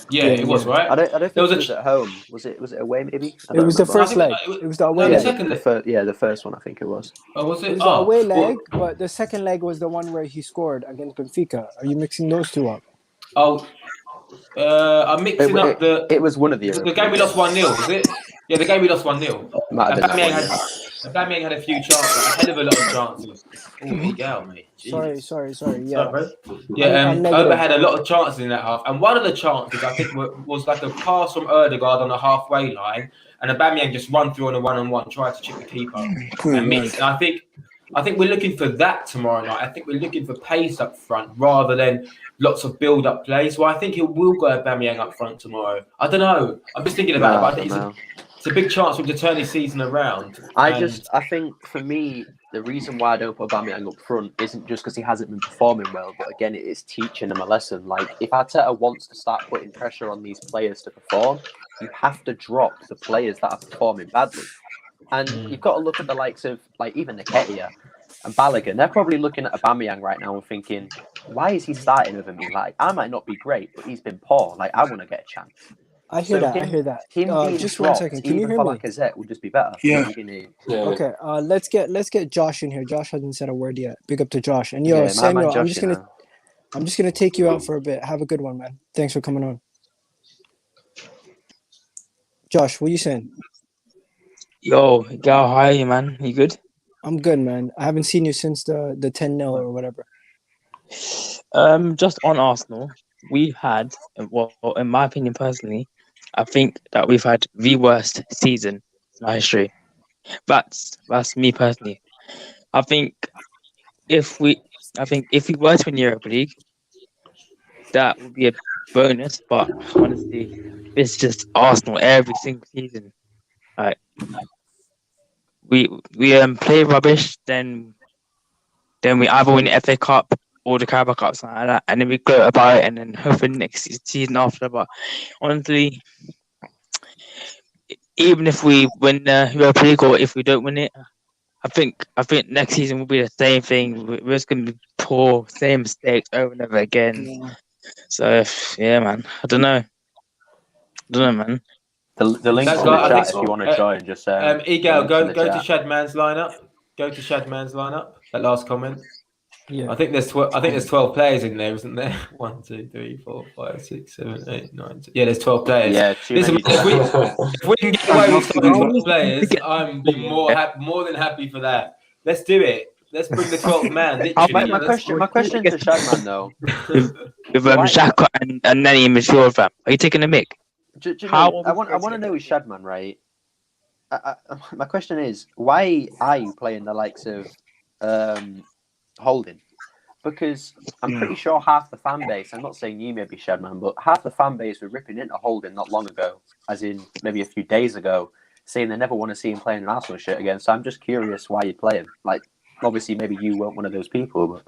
Yeah, it was, right? I don't think it was at home. Was it away maybe? It was the first leg. It was the away leg. The first one I think it was. Oh, was it? It was the away leg, but the second leg was the one where he scored against Benfica. Are you mixing those two up? Oh, I'm mixing up the... It was one of the... The game we lost 1-0, was it? Yeah, the game we lost 1-0. Aubameyang had a few chances, a hell of a lot of chances. Oh, Miguel, mate. Jesus. Sorry. Yeah. Oba had a lot of chances in that half. And one of the chances, I think, was like a pass from Odegaard on the halfway line, and Aubameyang just run through on a one-on-one, tried to chip the keeper and miss. And I think we're looking for that tomorrow night. I think we're looking for pace up front rather than lots of build-up plays. Well, I think he will go Aubameyang up front tomorrow. I don't know. I'm just thinking about it. But I think it's a big chance for him to turn his season around. I think for me, the reason why I don't put Aubameyang up front isn't just because he hasn't been performing well, but again, it is teaching him a lesson. Like, if Arteta wants to start putting pressure on these players to perform, you have to drop the players that are performing badly. And you've got to look at the likes of, like, even Nketiah and Balogun. They're probably looking at Aubameyang right now and thinking, why is he starting over me? Like, I might not be great, but he's been poor. Like, I want to get a chance. I hear that. Him being just dropped, 1 second. Can you hear me? Lacazette would just be better. Yeah. Okay. Let's get Josh in here. Josh hasn't said a word yet. Big up to Josh. And Samuel, I'm just gonna take you out for a bit. Have a good one, man. Thanks for coming on. Josh, what are you saying? Yo, Gal, how are you, man? You good? I'm good, man. I haven't seen you since the 10-0 or whatever. Just on Arsenal, we've had, well, in my opinion personally, I think that we've had the worst season in our history. That's me personally. I think if we were to win the Europa League, that would be a bonus. But honestly, it's just Arsenal every single season. Like, we play rubbish, then we either win the FA Cup or the Carabao Cup, something like that, and then we gloat about it, and then hopefully next season after. But honestly, even if we win the Europa League or if we don't win it, I think next season will be the same thing. We're just going to be poor, same mistakes over and over again. Yeah. So yeah, man, I don't know, man. The link's in the chat if you want to join. Just Egel, go to Shadman's lineup. Go to Shadman's lineup. That last comment. Yeah. I think there's 12 players in there, isn't there? 1, 2, 3, 4, 5, 6, 7, 8, 9, 10. Yeah, there's 12 players. Yeah, listen, if we can get away with starting 12 players, I'm more than happy for that. Let's do it. Let's bring the 12th man. My question to Shadman though. With Xhaka and Nani in midfield, fam. Are you taking a mic? I want to know with Shadman, right? My question is, why are you playing the likes of Holding? Because I'm pretty sure half the fan base, I'm not saying you maybe Shadman, but half the fan base were ripping into Holding not long ago, as in maybe a few days ago, saying they never want to see him playing an Arsenal shirt again. So I'm just curious why you play him. Like, obviously, maybe you weren't one of those people, but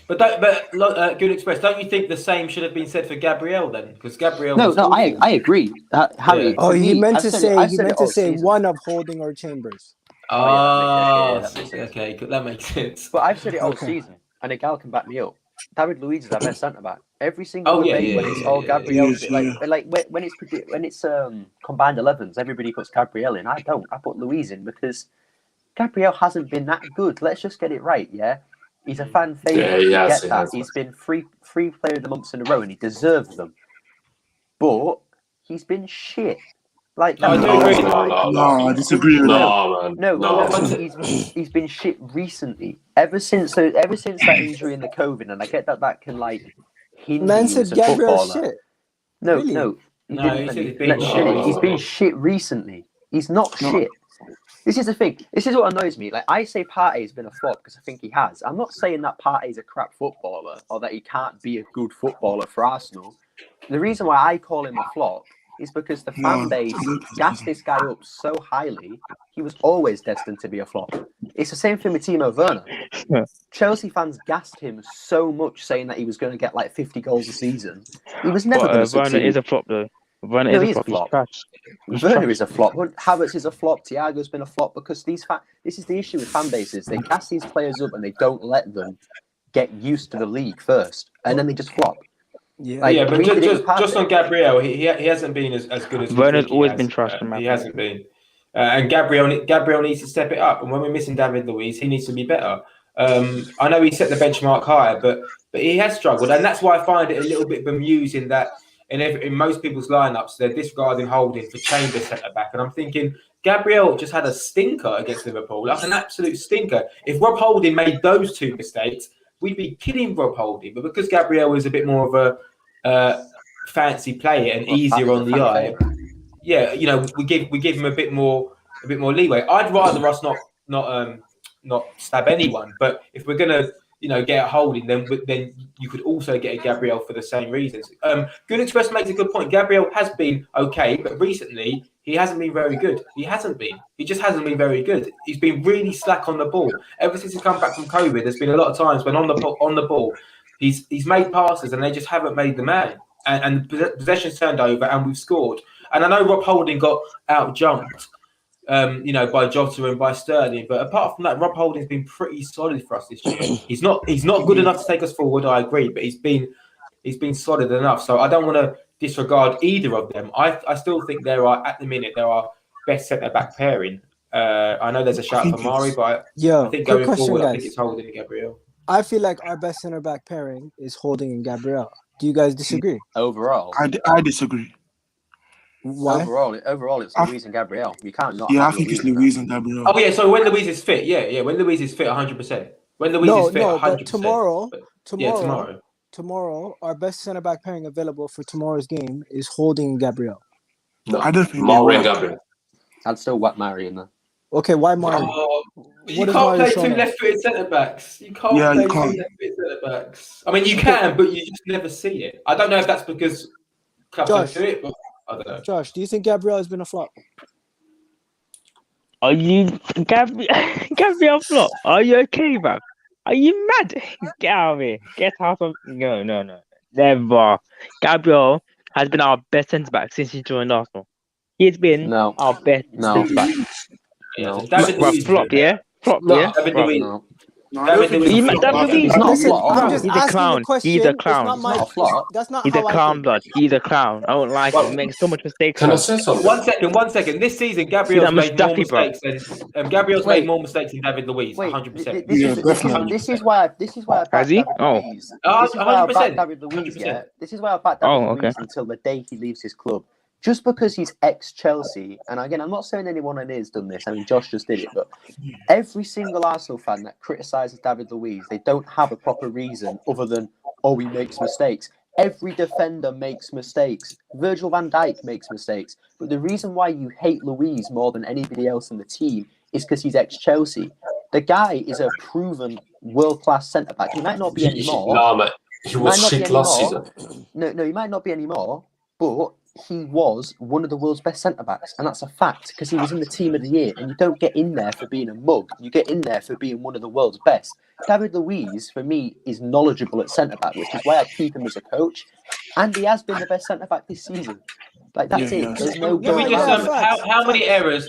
Good Express, don't you think the same should have been said for Gabriel then? Because Gabriel. I agree. Harry. Yeah. He meant to say one of Holding or Chambers. Okay, that makes sense. But I've said it all season, and a gal can back me up. David Luiz is our best centre back. Every single day when it's all Gabriel, like when it's combined 11s, everybody puts Gabriel in. I don't. I put Luiz in because Gabriel hasn't been that good. Let's just get it right, yeah. He's a fan favourite. He's been free player of the months in a row, and he deserves them. But he's been shit. Like, I do agree. No, I disagree with that. No. He's been shit recently. Ever since that injury and the COVID, and I get that can like hinder Man you said as a Gabriel's footballer. shit. No, Really? no. He's been shit recently. He's not shit. This is the thing. This is what annoys me. Like, I say Partey's been a flop because I think he has. I'm not saying that Partey's a crap footballer or that he can't be a good footballer for Arsenal. The reason why I call him a flop is because the fan base gassed this guy up so highly, he was always destined to be a flop. It's the same thing with Timo Werner. Chelsea fans gassed him so much, saying that he was going to get like 50 goals a season. He was never going to succeed. Werner is a flop, though. Werner is a flop. Werner is a flop. Havertz is a flop. Thiago's been a flop because this is the issue with fan bases. They gas these players up and they don't let them get used to the league first, and then they just flop. Yeah, Like, but just on Gabriel, he hasn't been as good as Werner's always been trashed. He hasn't been, and Gabriel needs to step it up. And when we're missing David Luiz, he needs to be better. I know he set the benchmark higher, but he has struggled, and that's why I find it a little bit bemusing that in most people's lineups they're disregarding Holding for Chambers centre back, and I'm thinking Gabriel just had a stinker against Liverpool, like an absolute stinker. If Rob Holding made those two mistakes, we'd be kidding Rob Holding, but because Gabriel is a bit more of a fancy player and easier on the eye, yeah, you know, we give him a bit more leeway. I'd rather us not stab anyone, but if we're gonna, you know, get a Holding, then you could also get a Gabriel for the same reasons. Good Express makes a good point. Gabriel has been okay, but recently he hasn't been very good. He just hasn't been very good. He's been really slack on the ball. Ever since he's come back from COVID, there's been a lot of times when on the ball, he's made passes and they just haven't made the man. And possession's turned over and we've scored. And I know Rob Holding got out-jumped, you know, by Jota and by Sterling. But apart from that, Rob Holding's been pretty solid for us this year. He's not good enough to take us forward, I agree, but he's been solid enough. So I don't want to disregard either of them. I still think at the minute, there are best centre-back pairing. I know there's a shout for Mari, but I think going forward, I think it's Holding and Gabriel. I feel like our best centre-back pairing is Holding and Gabriel. Do you guys disagree? Overall, I disagree. Why? Overall, it's Luiz and Gabriel. You can't not. Yeah, I think it's Luiz and Gabriel. Oh yeah, so when Luiz is fit, when Luiz is fit, 100%. When Luiz is fit, 100%. But tomorrow, our best centre back pairing available for tomorrow's game is Holding and Gabriel. No, I don't think Mari and Gabriel. I'd still whack Mari in there. Okay, why Mari? You can't play two left-footed centre-backs. You can't play two left-footed centre-backs. I mean, you can, but you just never see it. I don't know if that's because clubs don't do it, but I don't know. Josh, do you think Gabriel has been a flop? Are you Gabriel flop? Are you okay, bro? Are you mad? Get out of here. Get out of no. Never. Gabriel has been our best centre back since he joined Arsenal. He's been our best centre back. No. Flop, yeah? Flop, yeah? David Luiz. He's not a flop. He's a clown. He's a clown. That's not He's a clown, blood. He's a clown. I don't like it. He makes so much mistakes. Can I say something? One second. This season, Gabriel's made more mistakes made more mistakes than David Luiz. 100%. This is why I backed David Luiz. 100%. This is why I backed David Luiz until the day he leaves his club. Just because he's ex-Chelsea, and again, I'm not saying anyone in here has done this. I mean, Josh just did it, but every single Arsenal fan that criticises David Luiz, they don't have a proper reason other than, he makes mistakes. Every defender makes mistakes. Virgil van Dijk makes mistakes. But the reason why you hate Luiz more than anybody else in the team is because he's ex-Chelsea. The guy is a proven world-class centre-back. He might not be anymore. No, mate. He was shit last season. No, he might not be anymore, but he was one of the world's best centre-backs, and that's a fact because he was in the team of the year, and you don't get in there for being a mug. You get in there for being one of the world's best. David Luiz, for me, is knowledgeable at centre-back, which is why I keep him as a coach, and he has been the best centre-back this season. Like, that's it. There's no... How many errors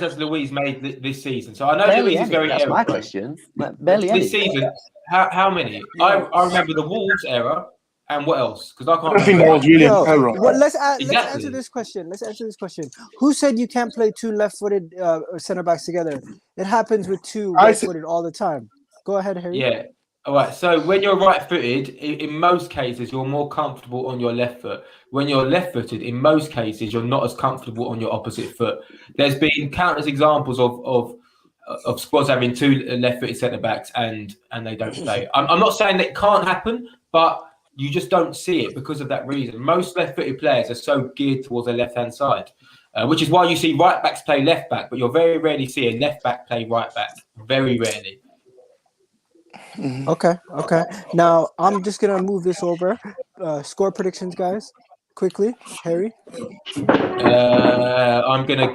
has Luiz made this season? So I know barely Luiz is very error. That's my question. Barely this season, how many? I remember the Wolves error. And what else? Because I can't. I think that was really an error. Well, let's answer this question. Who said you can't play two left-footed centre backs together? It happens with two right-footed all the time. Go ahead, Harry. Yeah. All right. So when you're right-footed, in most cases, you're more comfortable on your left foot. When you're left-footed, in most cases, you're not as comfortable on your opposite foot. There's been countless examples of squads having two left-footed centre backs and they don't play. I'm not saying that it can't happen, but you just don't see it because of that reason. Most left-footed players are so geared towards their left-hand side. which is why you see right backs play left back, but you'll very rarely see a left back play right back. Very rarely. Okay. Now I'm just gonna move this over. Score predictions, guys, quickly. Harry. I'm going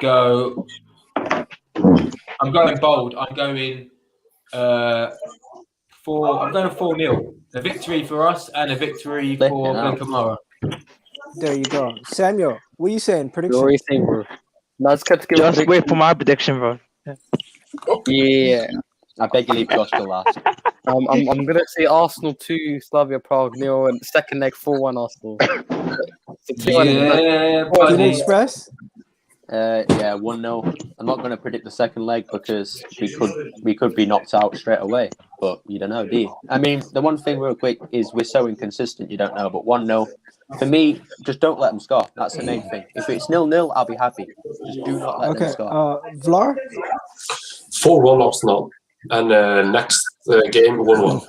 bold. I'm going 4-0. A victory for us and a victory for Glen Kamara. There you go. Samuel, what are you saying? Prediction? What are you saying, bro? Let's get to give Just wait for my prediction, bro. Yeah. I beg you leave Josh to last. I'm gonna say Arsenal 2, Slavia Prague 0, and second leg 4-1 Arsenal. Yeah, Can you express? 1-0. I'm not going to predict the second leg because we could be knocked out straight away. But you don't know, do you? I mean, the one thing real quick is we're so inconsistent, you don't know. But 1-0, for me, just don't let them score. That's the main thing. If it's 0-0, I'll be happy. Just do not let them score. Vlar? 4-1 Arsenal. And next game, 1-1.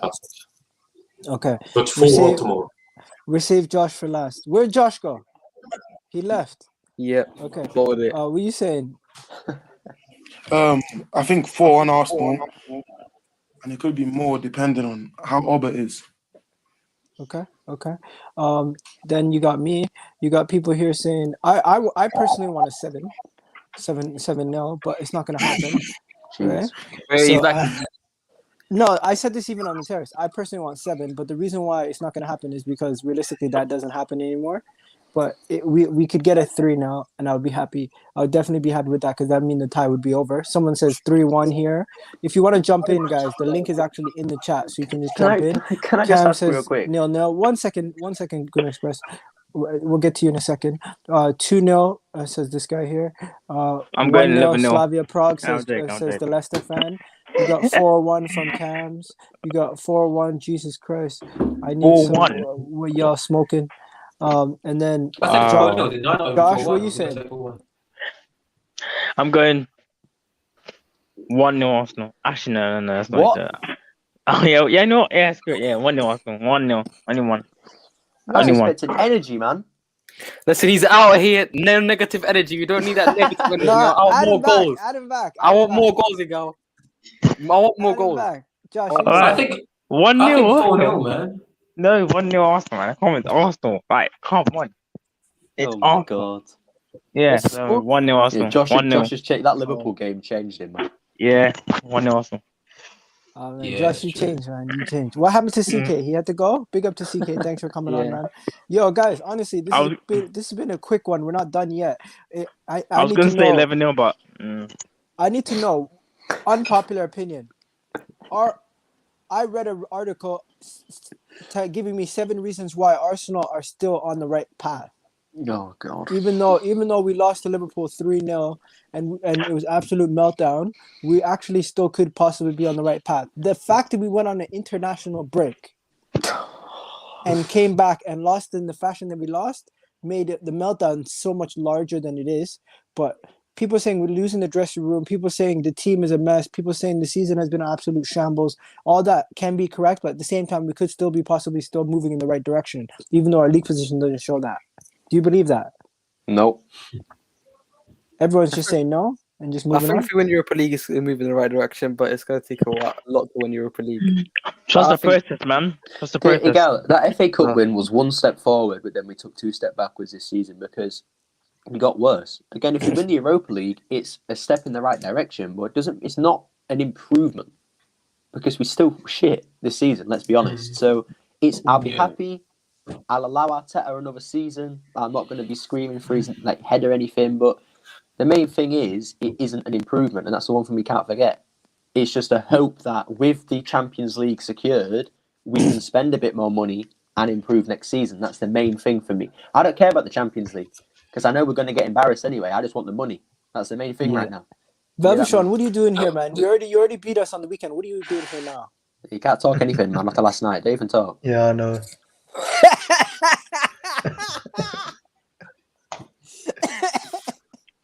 Okay. But 4-1 tomorrow. We saved Josh for last. Where'd Josh go? He left. Yeah. Okay. What are you saying? I think 4-1 Arsenal, and it could be more depending on how Oba is. Okay. Then you got me. You got people here saying I personally want a 7-0, but it's not gonna happen. Right? No, I said this even on the terrace. I personally want 7, but the reason why it's not gonna happen is because realistically that doesn't happen anymore. But we could get a 3-0, and I would be happy. I would definitely be happy with that because that means the tie would be over. Someone says 3-1 here. If you want to jump in, guys, the link is actually in the chat, so you can just jump in. Can I just ask real quick? 0-0. 1 second, Guna Express. We'll get to you in a second. 2-0 says this guy here. I'm going 11-0. Slavia Prague says the Leicester fan. You got 4-1 from Cams. You got 4-1. Jesus Christ! I need some. What y'all smoking? And then Josh, what are you saying? I'm going 1-0 Arsenal. Actually, no, that's not What? that. Oh yeah, no, yeah, it's good. Yeah, 1-0 Arsenal. 1-0, only one. That's expected energy, man. Listen, he's out of here. No negative energy. You don't need that negative energy. I want more goals. Add him back. I want more goals, Igal. I want more goals. Josh, I think 1-0. 4-0, man. No, 1-0 Arsenal, man. I come with Arsenal. Right, come on. It's my God. Yeah, so 1-0 Arsenal. Yeah, Josh 1-0. has checked that Liverpool game, changed him, man. Yeah, 1-0 Arsenal. Josh, you changed, man. You changed. What happened to CK? He had to go? Big up to CK. Thanks for coming on, man. Yo, guys, honestly, this has been a quick one. We're not done yet. I was going to say 11-0, but... I need to know, unpopular opinion. I read an article giving me 7 reasons why Arsenal are still on the right path. Oh God! Even though we lost to Liverpool 3-0 and it was absolute meltdown, we actually still could possibly be on the right path. The fact that we went on an international break and came back and lost in the fashion that we lost made the meltdown so much larger than it is. But people saying we're losing the dressing room, people saying the team is a mess, people saying the season has been an absolute shambles. All that can be correct, but at the same time, we could still be possibly still moving in the right direction, even though our league position doesn't show that. Do you believe that? No. Everyone's just saying no and just moving on? I think if you win Europa League, it's moving in the right direction, but it's going to take a lot to win Europa League. Trust the process, man. Trust the process. That FA Cup win was 1 step forward, but then we took 2 steps backwards this season because we got worse. Again, if you win the Europa League, it's a step in the right direction, but it's not an improvement because we still shit this season, let's be honest. So I'll be happy. I'll allow Arteta another season. I'm not going to be screaming for his head or anything, but the main thing is it isn't an improvement, and that's the one thing we can't forget. It's just a hope that with the Champions League secured, we can spend a bit more money and improve next season. That's the main thing for me. I don't care about the Champions League because I know we're going to get embarrassed anyway. I just want the money. That's the main thing right now. Velvishon, what are you doing here, man? You already beat us on the weekend. What are you doing here now? You can't talk anything, man. Like last night. Don't even talk. Yeah, I know.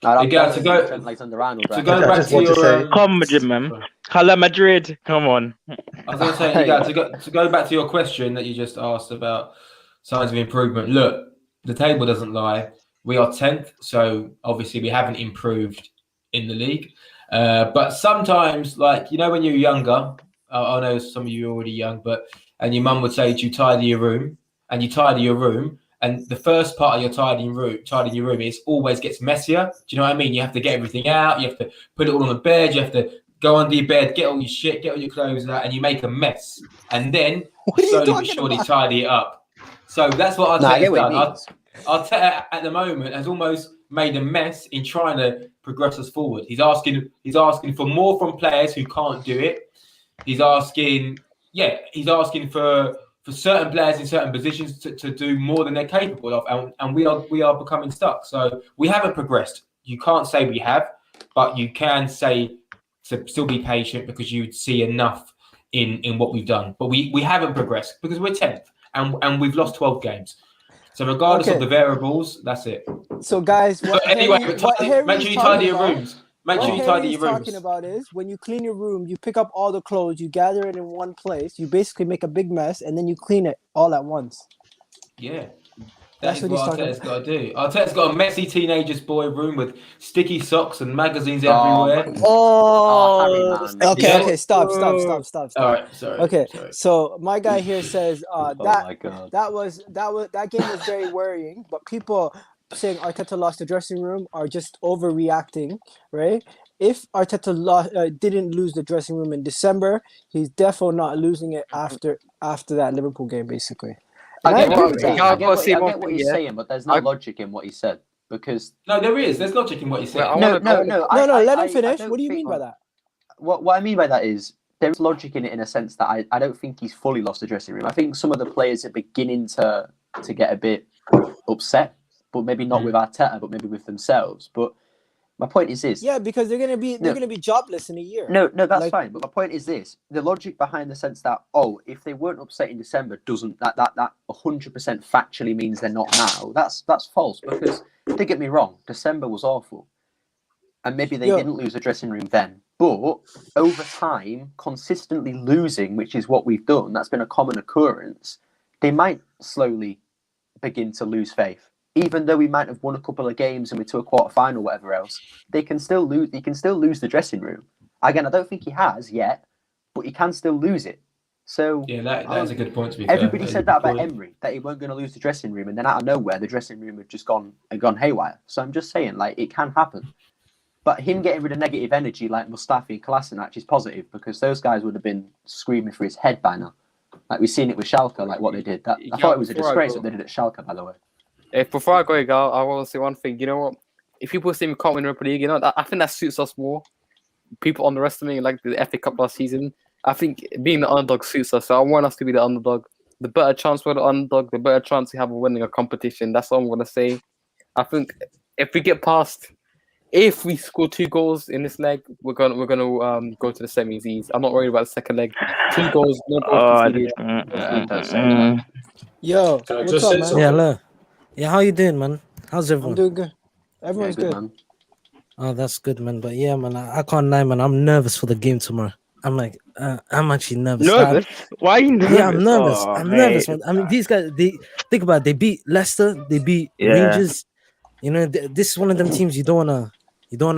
To go back to your Madrid, man. Hala Madrid, come on. I was going to say, to go back to your question that you just asked about signs of improvement. Look, the table doesn't lie. We are 10th, so obviously we haven't improved in the league. But sometimes, like, you know, when you're younger, I know some of you are already young, and your mum would say to you, tidy your room, and you tidy your room, and the first part of your tidying your room is always gets messier. Do you know what I mean? You have to get everything out, you have to put it all on the bed, you have to go under your bed, get all your shit, get all your clothes out, and you make a mess. And then slowly but surely tidy it up. So that's what Arteta's done. Arteta at the moment has almost made a mess in trying to progress us forward. He's asking for more from players who can't do it. He's asking for certain players in certain positions to do more than they're capable of, and we are becoming stuck. So we haven't progressed. You can't say we have, but you can say to still be patient because you would see enough in what we've done. But we haven't progressed because we're 10th and we've lost 12 games. So regardless of the variables, that's it. So guys, make sure you tidy your rooms. Make sure you tidy your rooms. Talking about is when you clean your room, you pick up all the clothes, you gather it in one place, you basically make a big mess, and then you clean it all at once. Yeah. That's what Arteta's got to do. Arteta's got a messy teenager's boy room with sticky socks and magazines everywhere. Okay, stop. All right, sorry. Okay, sorry. So my guy here says that game was very worrying, but people saying Arteta lost the dressing room are just overreacting, right? If Arteta didn't lose the dressing room in December, he's definitely not losing it after that Liverpool game, basically. I get what he's saying, but there's no logic in what he said because there is. There's logic in what he said. No. Let him finish. What do you mean by that? What I mean by that is there's logic in it in a sense that I don't think he's fully lost the dressing room. I think some of the players are beginning to get a bit upset, but maybe not with Arteta, but maybe with themselves. But my point is this. Yeah, because they're gonna be jobless in a year. No, that's fine. But my point is this: the logic behind the sense that if they weren't upset in December, doesn't that 100% factually means they're not now? That's false because don't get me wrong, December was awful, and maybe they didn't lose the dressing room then. But over time, consistently losing, which is what we've done, that's been a common occurrence. They might slowly begin to lose faith. Even though we might have won a couple of games and we're to a quarter final, whatever else, they can still lose. He can still lose the dressing room. Again, I don't think he has yet, but he can still lose it. So yeah, that's a good point. To be everybody said that about Emery, that he weren't going to lose the dressing room, and then out of nowhere, the dressing room had just gone haywire. So I'm just saying, like, it can happen. But him getting rid of negative energy like Mustafi and Kolasinac is positive because those guys would have been screaming for his head by now. Like we've seen it with Schalke, like what they did. I thought it was a disgrace what they did at Schalke, by the way. Before I go, I want to say one thing. You know what? If people say we can't win Europa League, I think that suits us more. People underestimate like the FA Cup last season. I think being the underdog suits us. So I want us to be the underdog. The better chance for the underdog, the better chance we have of winning a competition. That's all I'm going to say. I think if we score 2 goals in this leg, we're gonna go to the semis easy. I'm not worried about the second leg. 2 goals, no goals. Yo, what's up, man? Yeah, hello. Yeah, how you doing, man? How's everyone? I'm doing good. Everyone's good. Man. Oh, that's good, man. But yeah, man, I can't lie, man. I'm nervous for the game tomorrow. I'm actually nervous. Nervous? Why are you nervous? Yeah, I'm nervous. I'm nervous, man. I mean, these guys, think about it. They beat Leicester, they beat Rangers. You know, this is one of them teams you don't wanna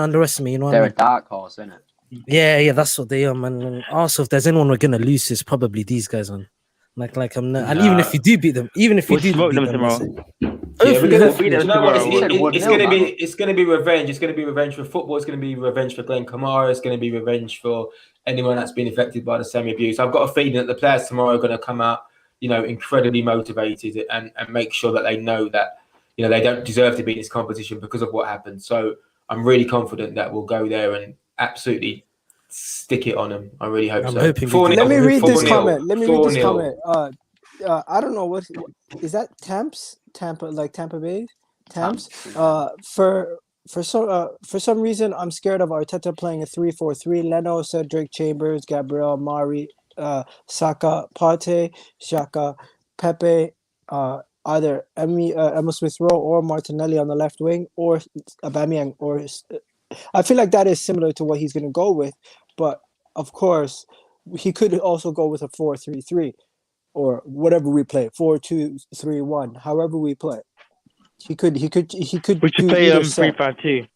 underestimate. You know, they're a dark horse, isn't it? Yeah, that's what they are, man. And also, if there's anyone we're gonna lose, it's probably these guys, man. Like I'm not, and even if you do beat them, we'll smoke them tomorrow. We're gonna beat them tomorrow. It's gonna be revenge. It's gonna be revenge for football. It's gonna be revenge for Glenn Kamara. It's gonna be revenge for anyone that's been affected by the semi-abuse. I've got a feeling that the players tomorrow are gonna come out, incredibly motivated and make sure that they know that they don't deserve to be in this competition because of what happened. So I'm really confident that we'll go there and absolutely stick it on them. I really hope so. Let me read this comment. I don't know what is that. Tampa Bay. Tamps. For some reason, I'm scared of Arteta playing a 3-4-3. Leno, Cedric, Chambers, Gabriel, Mari, Saka, Partey, Xhaka, Pepe, either Emma Smith-Rowe or Martinelli on the left wing, or Aubameyang. Or I feel like that is similar to what he's going to go with, but of course, he could also go with a 4-3-3 or whatever we play, 4-2-3-1, however we play. He could We do should play either set. 3-5-2.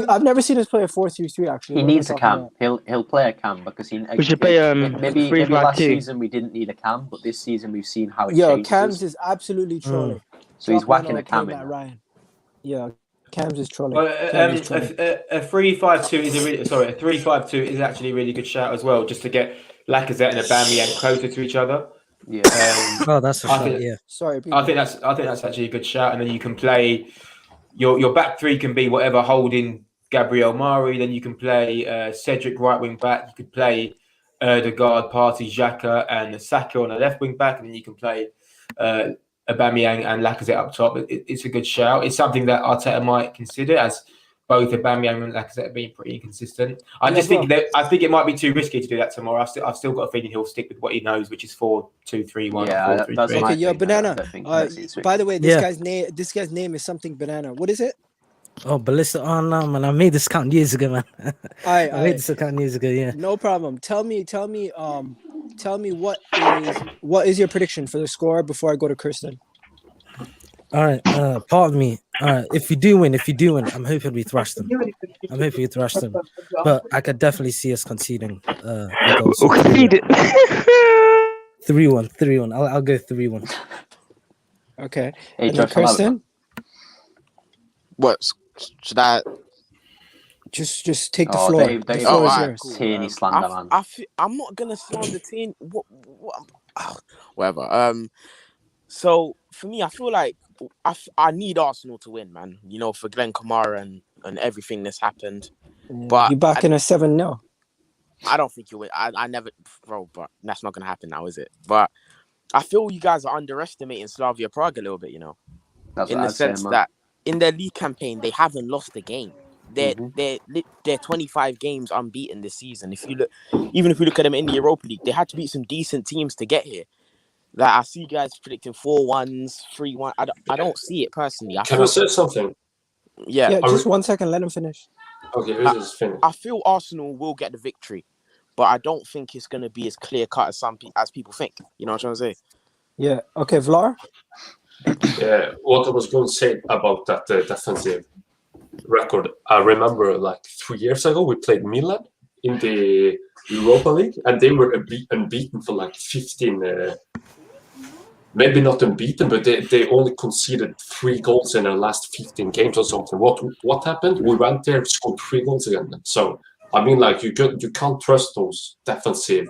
I've never seen us play a 4-3-3 actually. He What am I needs a talking cam. about? He'll play a cam because We should play maybe 3-5-2. last season we didn't need a cam, but this season we've seen how it Yo, changes. Cams is absolutely trolling. So he's Drop whacking one a or cam play in Matt now. Ryan. Yeah, Cams is trolling. Well, Cams is trolling. a 3-5-2 is a 3-5-2 is actually a really good shout as well, just to get Lacazette and Aubameyang closer to each other. Yeah. Oh, that's a I shot. think- Yeah. Sorry, people. I think that's actually a good shout, and then you can play your back three can be whatever holding Gabriel Mari. Then you can play Cedric right wing back. You could play Odegaard, Partey, Xhaka, and Saka on the left wing back, and then you can play Aubameyang and Lacazette up top. It's a good shout. It's something that Arteta might consider, as both Aubameyang and Lacazette have been pretty inconsistent. I think it might be too risky to do that tomorrow. I've still got a feeling he'll stick with what he knows, which is 4-2-3-1. Yeah, or 4-3-3. that's my Okay, yo, thing. Banana. By the way, Yeah. this guy's name is something Banana. What is it? Oh, Ballista. Oh no, man! I made this account years ago, man. I made this account years ago. Yeah. No problem. Tell me what is your prediction for the score before I go to Kirsten? All right. Part of me. All right. If you do win, I'm hoping we thrash them. But I could definitely see us conceding goals. 3-1. I'll go 3-1. Okay. Hey, And then Josh, I'll have Kirsten, What should I? just take the Oh, floor. Dave, The Dave, floor is alright, yours. cool. Tierney slander, man. I'm not gonna slander Tierney. Whatever. So for me, I feel like I need Arsenal to win, man. You know, for Glenn Kamara and everything that's happened. But you back in a 7-0. I don't think you win. I never, bro. But that's not gonna happen now, is it? But I feel you guys are underestimating Slavia Prague a little bit. You know, That's in what the I'd say, sense man. that in their league campaign they haven't lost a game. They're 25 games unbeaten this season. If you look at them in the Europa League, they had to beat some decent teams to get here. Like I see guys predicting 4-1s, 3-1. I don't see it personally. Can I say something? Yeah. Just 1 second. Let him finish. Okay, this is finished. I feel Arsenal will get the victory, but I don't think it's going to be as clear cut as people think. You know what I'm trying to say? Yeah. Okay, Vlar. Yeah, what I was going to say about that defensive record, I remember like 3 years ago we played Milan in the Europa League, and they were unbeaten for like 15. Maybe not unbeaten, but they only conceded 3 goals in their last 15 games or something. What happened? We went there, scored 3 goals again. So I mean, like you can't trust those defensive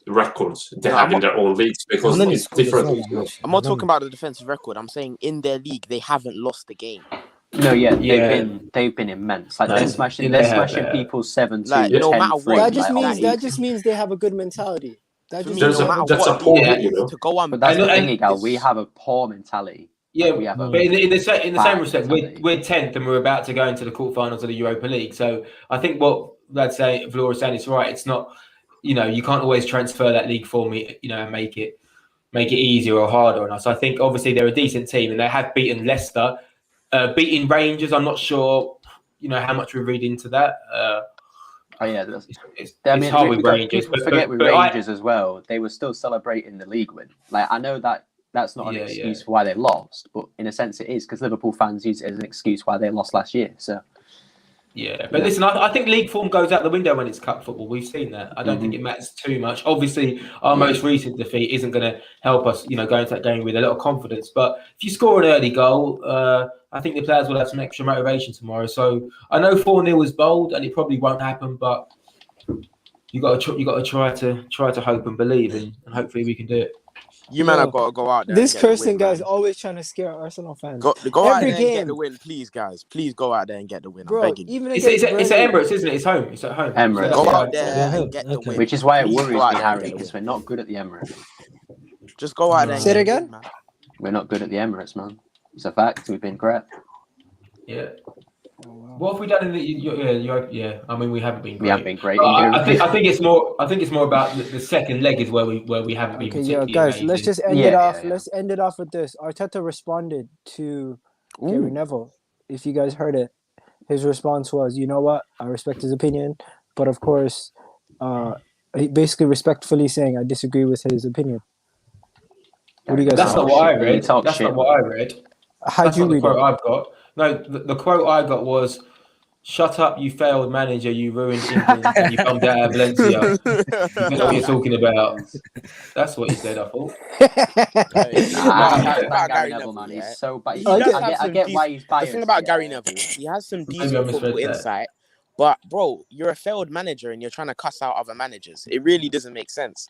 records they have in their own leagues because it's different. I'm not talking about the defensive record. I'm saying in their league they haven't lost a game. No, they've been immense. Like they're smashing people 7-2, Like, no matter 10-3. what, That just means they have a good mentality. That's a poor you know. To go on, But that's the thing, Miguel. We have a poor mentality. Yeah, we have but in the same respect, we're 10th and we're about to go into the quarterfinals of the Europa League. So I think what Vlora is saying is right. It's not, you can't always transfer that league form, and make it easier or harder on us. I think obviously they're a decent team and they have beaten Leicester, beating Rangers. I'm not sure, how much we read into that. It's hard with Rangers. People forget with Rangers as well. They were still celebrating the league win. Like I know that's not an excuse for why they lost, but in a sense it is because Liverpool fans use it as an excuse why they lost last year. So listen, I think league form goes out the window when it's cup football. We've seen that. I don't think it matters too much. Obviously, our most recent defeat isn't going to help us, go into that game with a lot of confidence. But if you score an early goal, I think the players will have some extra motivation tomorrow. So I know 4-0 is bold, and it probably won't happen. But you got to try to hope and believe, and hopefully we can do it. You man have got to go out there. This Kirsten guy's always trying to scare Arsenal fans. Go out there and game. get the win, please, guys. Please go out there and get the win. Bro, I'm begging you. It's at Emirates, isn't it? It's home. It's at home. Emirates. Go out there and get the win. Which is why it Please worries go out me, there and Harry, get the because win. we're not good at the Emirates. Just go out there and Say it get again? the win, man. We're not good at the Emirates, man. It's a fact. We've been crap. Yeah. What have we done in the? I mean, we haven't been great. We haven't been great. I think it's more about the second leg is where we haven't been. Okay, particularly guys, amazing. let's just end it off. Let's end it off with this. Arteta responded to Gary Neville. If you guys heard it, his response was, "You know what? I respect his opinion, but of course, he basically respectfully saying I disagree with his opinion." What do you guys? That's think? not what I read. That's not what I read. How'd That's you not the read quote it? I've got. No, the quote I got was, "Shut up, you failed manager. You ruined England and you bombed out of Valencia. You don't know what you're talking about." That's what he said, I thought. The I thing can't about stand Gary Neville, man. yeah, He's so bad. he Okay. does I have some get why he's biased. The thing about yeah. Gary Neville, he has some Maybe I decent misread football that. insight. But bro, you're a failed manager and you're trying to cuss out other managers. It really doesn't make sense.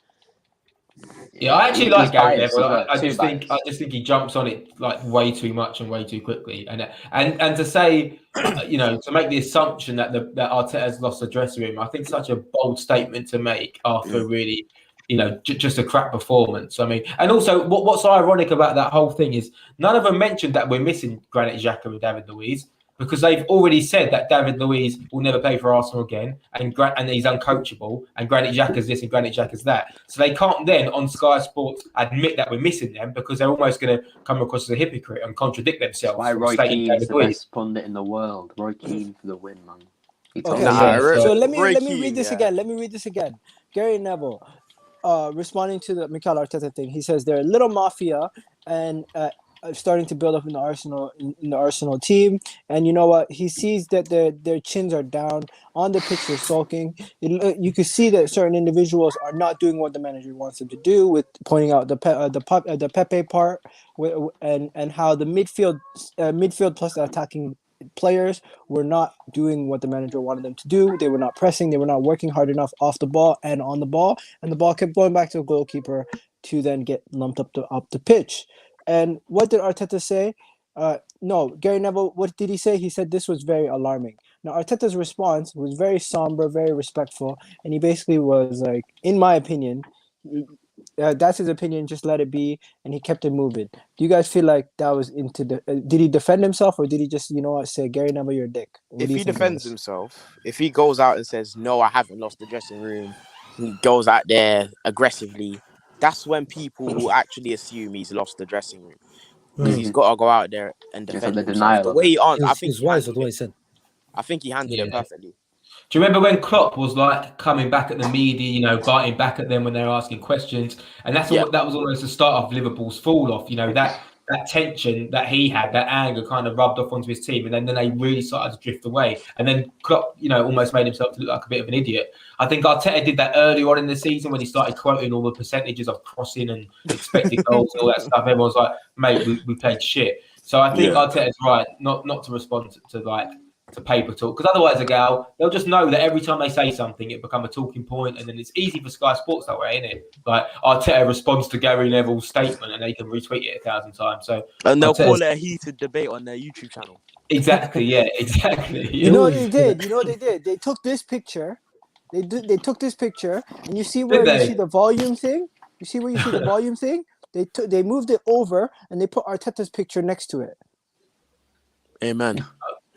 Yeah, I actually He's like Gary biased Neville. as well, I too just think biased. he jumps on it like way too much and way too quickly, and to say, to make the assumption that that Arteta's lost the dressing room, I think such a bold statement to make after really, just a crap performance. I mean, and also what's ironic about that whole thing is none of them mentioned that we're missing Granit Xhaka and David Luiz, because they've already said that David Luiz will never play for Arsenal again, and he's uncoachable, and Granit Xhaka's this and Granit Xhaka's that. So they can't then on Sky Sports admit that we're missing them, because they're almost going to come across as a hypocrite and contradict themselves. Why from Roy stating Keane's David the Luiz. best pundit in the world. Roy Keane for the win, man. He told Okay, me Yeah, so let Roy me Keane, read this yeah. again. Let me read this again. Gary Neville, responding to the Mikel Arteta thing, he says they're a little mafia and starting to build up in the Arsenal team. And you know what? He sees that their chins are down on the pitch. They're sulking. You can see that certain individuals are not doing what the manager wants them to do, with pointing out the Pepe part, and how the midfield plus the attacking players were not doing what the manager wanted them to do. They were not pressing. They were not working hard enough off the ball and on the ball, and the ball kept going back to the goalkeeper to then get lumped up the pitch. And what did Arteta say? No, Gary Neville, what did he say? He said this was very alarming. Now, Arteta's response was very somber, very respectful, and he basically was like, in my opinion, that's his opinion, just let it be, and he kept it moving. Do you guys feel like that was into the... did he defend himself, or did he just, say, Gary Neville, you're a dick? If he defends himself, if he goes out and says, no, I haven't lost the dressing room, he goes out there aggressively, that's when people will actually assume he's lost the dressing room. Because he's got to go out there and defend himself. The way he answered, I think he wise with what he said. I think he handled it perfectly. Do you remember when Klopp was like coming back at the media, biting back at them when they were asking questions? And that was almost the start of Liverpool's fall off. That tension that he had, that anger kind of rubbed off onto his team, and then they really started to drift away. And then Klopp, almost made himself look like a bit of an idiot. I think Arteta did that early on in the season when he started quoting all the percentages of crossing and expected goals and all that stuff. Everyone's like, mate, we played shit. So I think Arteta's right not to respond to paper talk, because otherwise they'll just know that every time they say something it become a talking point, and then it's easy for Sky Sports that way, isn't it? Like Arteta responds to Gary Neville's statement and they can retweet it 1,000 times. And they'll call it a heated debate on their YouTube channel. Exactly, yeah, exactly. You know what they did? They took this picture. They took this picture, and you see where you see the volume thing? You see where you see the volume thing? They moved it over and they put Arteta's picture next to it. Amen.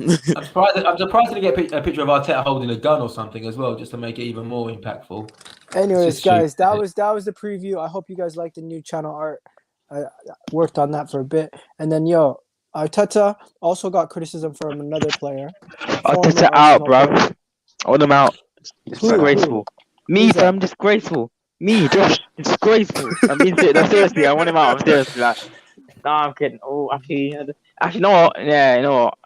I'm surprised to get a picture of Arteta holding a gun or something as well, just to make it even more impactful. Anyways, guys, that was the preview. I hope you guys liked the new channel art. I worked on that for a bit, and then Arteta also got criticism from another player. Arteta out, bruv. I want him out. Disgraceful. Me, fam, disgraceful. Me, Josh, disgraceful. I mean, seriously, I want him out. I'm seriously like, nah, I'm kidding. Oh, actually, you know what? Yeah, you know what?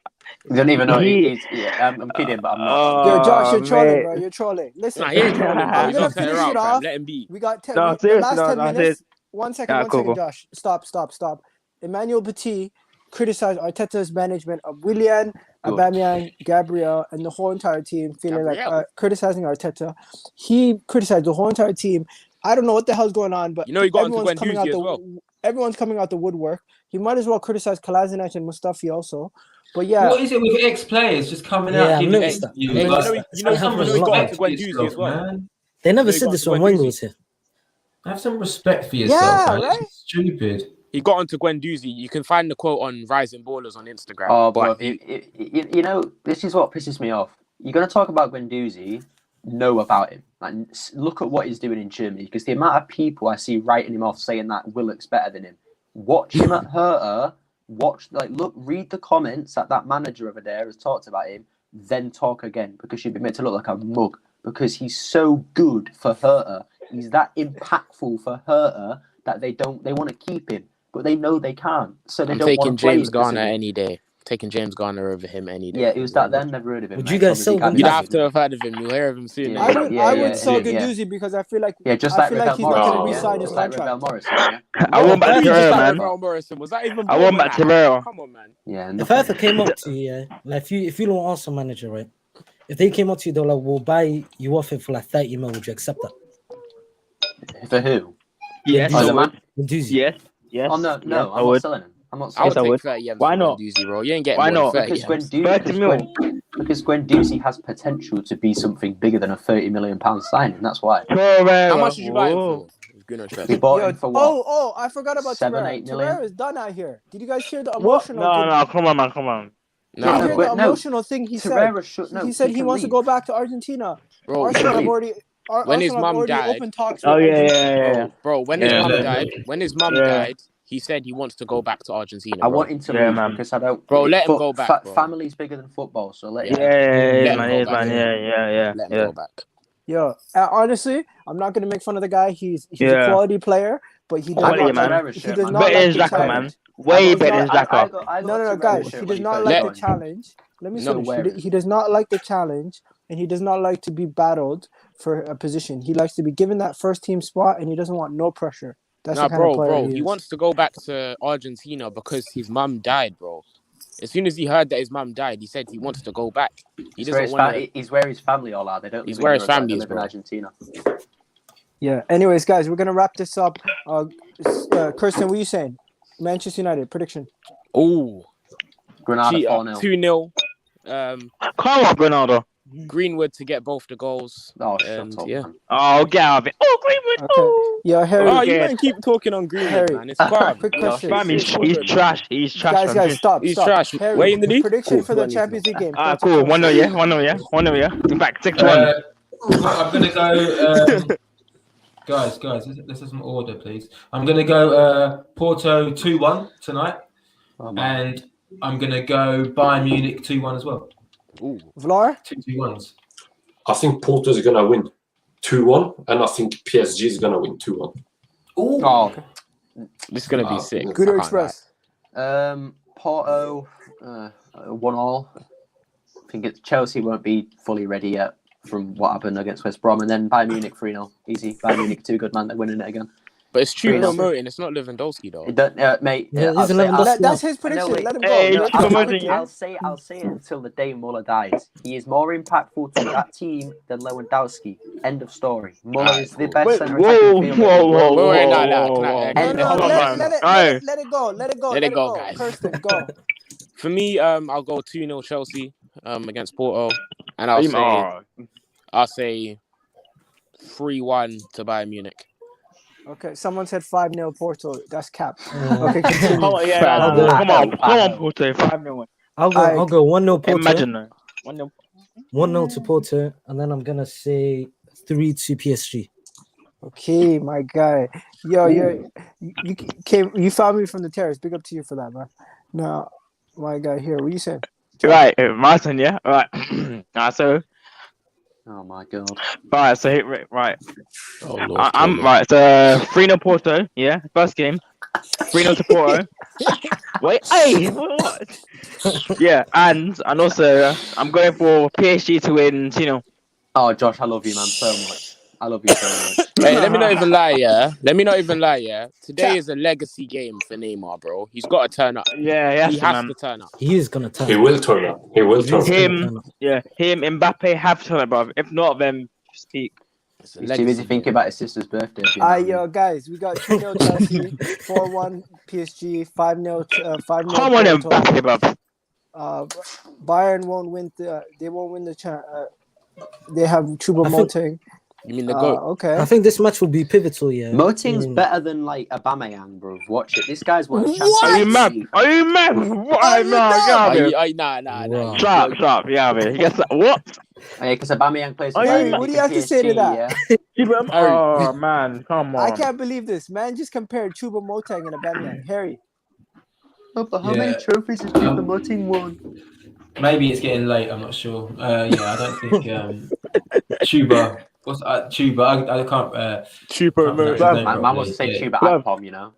You don't even know. I'm kidding, but I'm not. Yo, Josh, you're trolling, bro. You're trolling. Listen, he ain't trolling, bro. we're gonna finish it off. Let him be. We got 10. No, The last 10 minutes. seriously. One second, Josh. Stop. Emmanuel Petit criticized Arteta's management of Willian, Aubameyang, Gabriel, and the whole entire team, feeling like criticizing Arteta. He criticized the whole entire team. I don't know what the hell's going on, but he got into Guendouzi as well. Everyone's coming out the woodwork. He might as well criticize Kolasinac and Mustafi also. But yeah, what is it with ex-players just coming out? He got into Guendouzi as well. Man. They never said this when Wenger was here. Have some respect for yourself, man. Right? It's stupid. He got onto Guendouzi. You can find the quote on Rising Ballers on Instagram. Oh, but this is what pisses me off. You're going to talk about Guendouzi, know about him. Like, look at what he's doing in Germany, because the amount of people I see writing him off saying that Willock's better than him. Watch him at Hertha. Read the comments that manager over there has talked about him, then talk again, because you'd be made to look like a mug, because he's so good for Hertha. He's that impactful for Hertha that they want to keep him. but they know they can't, so they I'm don't want taking to play James him because Garner of it. any day. Taking James Garner over him any day. Yeah, it was that then. Never heard of him. Would mate. you guys Obviously sell can't You'd be have that to good. have heard of him. You'll hear of him soon. Yeah. I would sell yeah. Guendouzi because I feel like Yeah, just I like feel like Ravel he's not going to Morrison, re-sign yeah? his Just like contract. Ravel Morrison, yeah? I want back What do you Terrell, just like man. Ravel Morrison? Was that even? I want back Terrell. Come on, man. Yeah. If nothing. I ever came up to you, yeah, like if you don't Arsenal manager, right? If they came up to you, they're like, "We'll buy you off it for like 30 mil." Would you accept that? For who? Yes, Oh, I the would. man? Guendouzi. Yes, yes. Oh, no, yes, I'm I not would. selling him. I'm not I selling would Yes, I take would. 30 M's Why for not? Guendouzi, bro. You ain't getting Why more not? than 30 because M's. because Guendouzi has potential to be something bigger than a £30 million signing. That's why. How much did you buy him for? Good We interest. bought Yo, him for what? I forgot about 7-8 Torreira. million? Torreira is done out here. Did you guys hear the What? emotional? No, come on, man, come on. Did you No, hear bro. the emotional thing he said? Torreira should He said he can wants to leave. go back to Argentina. Bro, Arsenal have leave. already. When his Arsenal have mum already died- opened talks. Oh with yeah, Argentina. yeah, yeah. Bro, when Yeah, his mum yeah. died, Yeah. he said he wants to go back to Argentina. I Bro. want him to Yeah, leave man. because I don't. Bro, let him go back, bro. Family's bigger than football, so let Yeah, him. Let him man, go it is, back. man. Yeah. Let him go back. Yo, honestly, I'm not gonna make fun of the guy. He's a Yeah. quality player, but he does Quality, not man. like. He does not Better like than the Xhaka, challenge. man. Way He's better not- than Xhaka. No, guys. He does not like the challenge. Let me finish. He does not like the challenge, and he does not like to be battled for a position. He likes to be given that first team spot, and he doesn't want no pressure. That's the kind of player he is. wants to go back to Argentina because his mum died, bro. As soon as he heard that his mum died, he said he wants to go back. He doesn't want to. He's where his family all are. They don't. He's live where in his Europe, family they is, live in bro. Argentina. Yeah. Anyways, guys, we're gonna wrap this up. Kirsten, what are you saying? Manchester United prediction. Oh, Granada 4-0. 2-0. Come on, Ronaldo. Greenwood to get both the goals. Oh, shut and up, yeah. man. Oh, get out of it. Oh, Greenwood. Okay. Yeah, Harry. Oh, you don't keep talking on Greenwood, Harry, man. It's crap. quick question. Fam, he's trash. He's trash. Guys, stop. He's Stop. trash. Harry, Way in the league. prediction Cool. for the Champions League game. Ah, cool. 1-0, yeah. 1-0, yeah. In fact, 6-1. I'm gonna go. Guys, let's have some order, please. I'm gonna go Porto 2-1 tonight, and I'm gonna go Bayern Munich 2-1 as well. Ooh. Vlar? 2-2-1s. I think Porto is going to win 2-1, and I think PSG is going to win 2-1. Ooh. Oh, this is going to be sick. Gooder Express. Porto 1-1. I think Chelsea won't be fully ready yet from what happened against West Brom, and then Bayern Munich 3-0. Easy. Bayern Munich 2 good, man. They're winning it again. But it's true 3-0. promoting. It's not Lewandowski though. Mate. Yeah, I'll he's say- That's his prediction. No, wait. Let him go. Hey, Let he's him go. promoting, I'll say it until the day Muller dies. He is more impactful to that team than Lewandowski. End of story. Muller is the best centre attacking fielder. Whoa. Let it go. Let it go, guys. Kirsten, go. For me, I'll go 2-0 Chelsea against Porto, and I'll say 3-1 to Bayern Munich. Okay, someone said 5-0 Porto. That's cap. Okay, continue. Come on, Porto. 5-0. I'll go 1-0 Porto. Imagine that. 1-0 to Porto, and then I'm gonna say 3-2 PSG. Okay, my guy. Yo, you found me from the terrace. Big up to you for that, man. Now, my guy here. What you saying? Right, Martin. Yeah. Right. So. Oh my god. Right. So right. Oh, Lord, I'm right. So 3-0 Porto. Yeah. First game. 3-0 to Porto. Wait. Hey. What? Yeah. And also I'm going for PSG to win 2-0. Oh, Josh, I love you, man, so much. I love you so much. Hey, let me not even lie, yeah. Today is a legacy game for Neymar, bro. He's got to turn up. Yeah, he has to turn up. He is gonna turn. He will turn up. He will turn up. Him, Mbappe have to turn up, bro. If not, then speak. He's too busy thinking about his sister's birthday. Yo, guys, we got 2-0 Chelsea, 4-1 PSG, 5-0. 5-0. Come on, Mbappe, bro. Bayern won't win. They won't win the. They have Choupo-Moting. You mean the goat? Okay. I think this match will be pivotal. Yeah. Moting's better than like Aubameyang, bro. Watch it. This guy's won a Champions What? Are you mad? League. Are you mad? What? Nah. Stop. Yeah, man. He gets that. What? Oh, yeah, because Aubameyang plays. Are you- what do you have to say to that? Yeah. Oh man, come on. I can't believe this. Man just compared Choupo-Moting and Aubameyang. Harry. Oh, but how many trophies has Choupo-Moting won? Maybe it's getting late. I'm not sure. I don't think Chuba. What's Chuba? I can't. Chuba. Man wants to say Chuba Akpom, you know.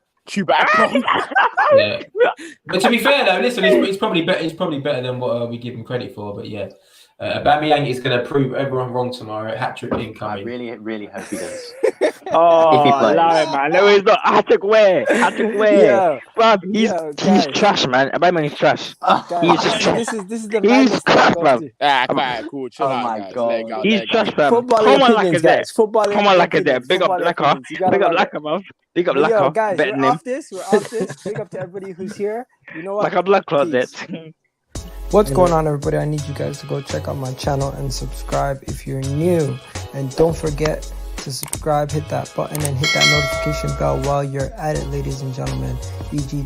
Yeah. But to be fair though, listen, it's probably better. It's probably better than what we give him credit for. But yeah, Aubameyang is going to prove everyone wrong tomorrow. Hat-trick incoming. I really hope he does. Oh, If he plays. allow it, man. No, he's not. Hat-trick where? Hat-trick where? Yeah. Bruv, he's guys. trash, man. Aubameyang is trash. Guys, He's just trash. this is the He's madness that trash, I bruv. love to- Come on, cool. Chill Oh out, my guys. God. Let it go, He's let it go. trash, fam. Footballing Come on, opinions, Lacazette. guys. Footballing Come on, opinions. Lacazette. Big up Footballing Lacazette. opinions. You Big gotta up love it. Lacazette, bruv. Big up But yo, Lacazette. guys, Better we're than him. off this. We're off this. Big up to everybody who's here. You know what? Like a blood closet. Peace. What's going on, everybody? I need you guys to go check out my channel and subscribe if you're new. And don't forget to subscribe, hit that button, and hit that notification bell while you're at it, ladies and gentlemen. EGTV.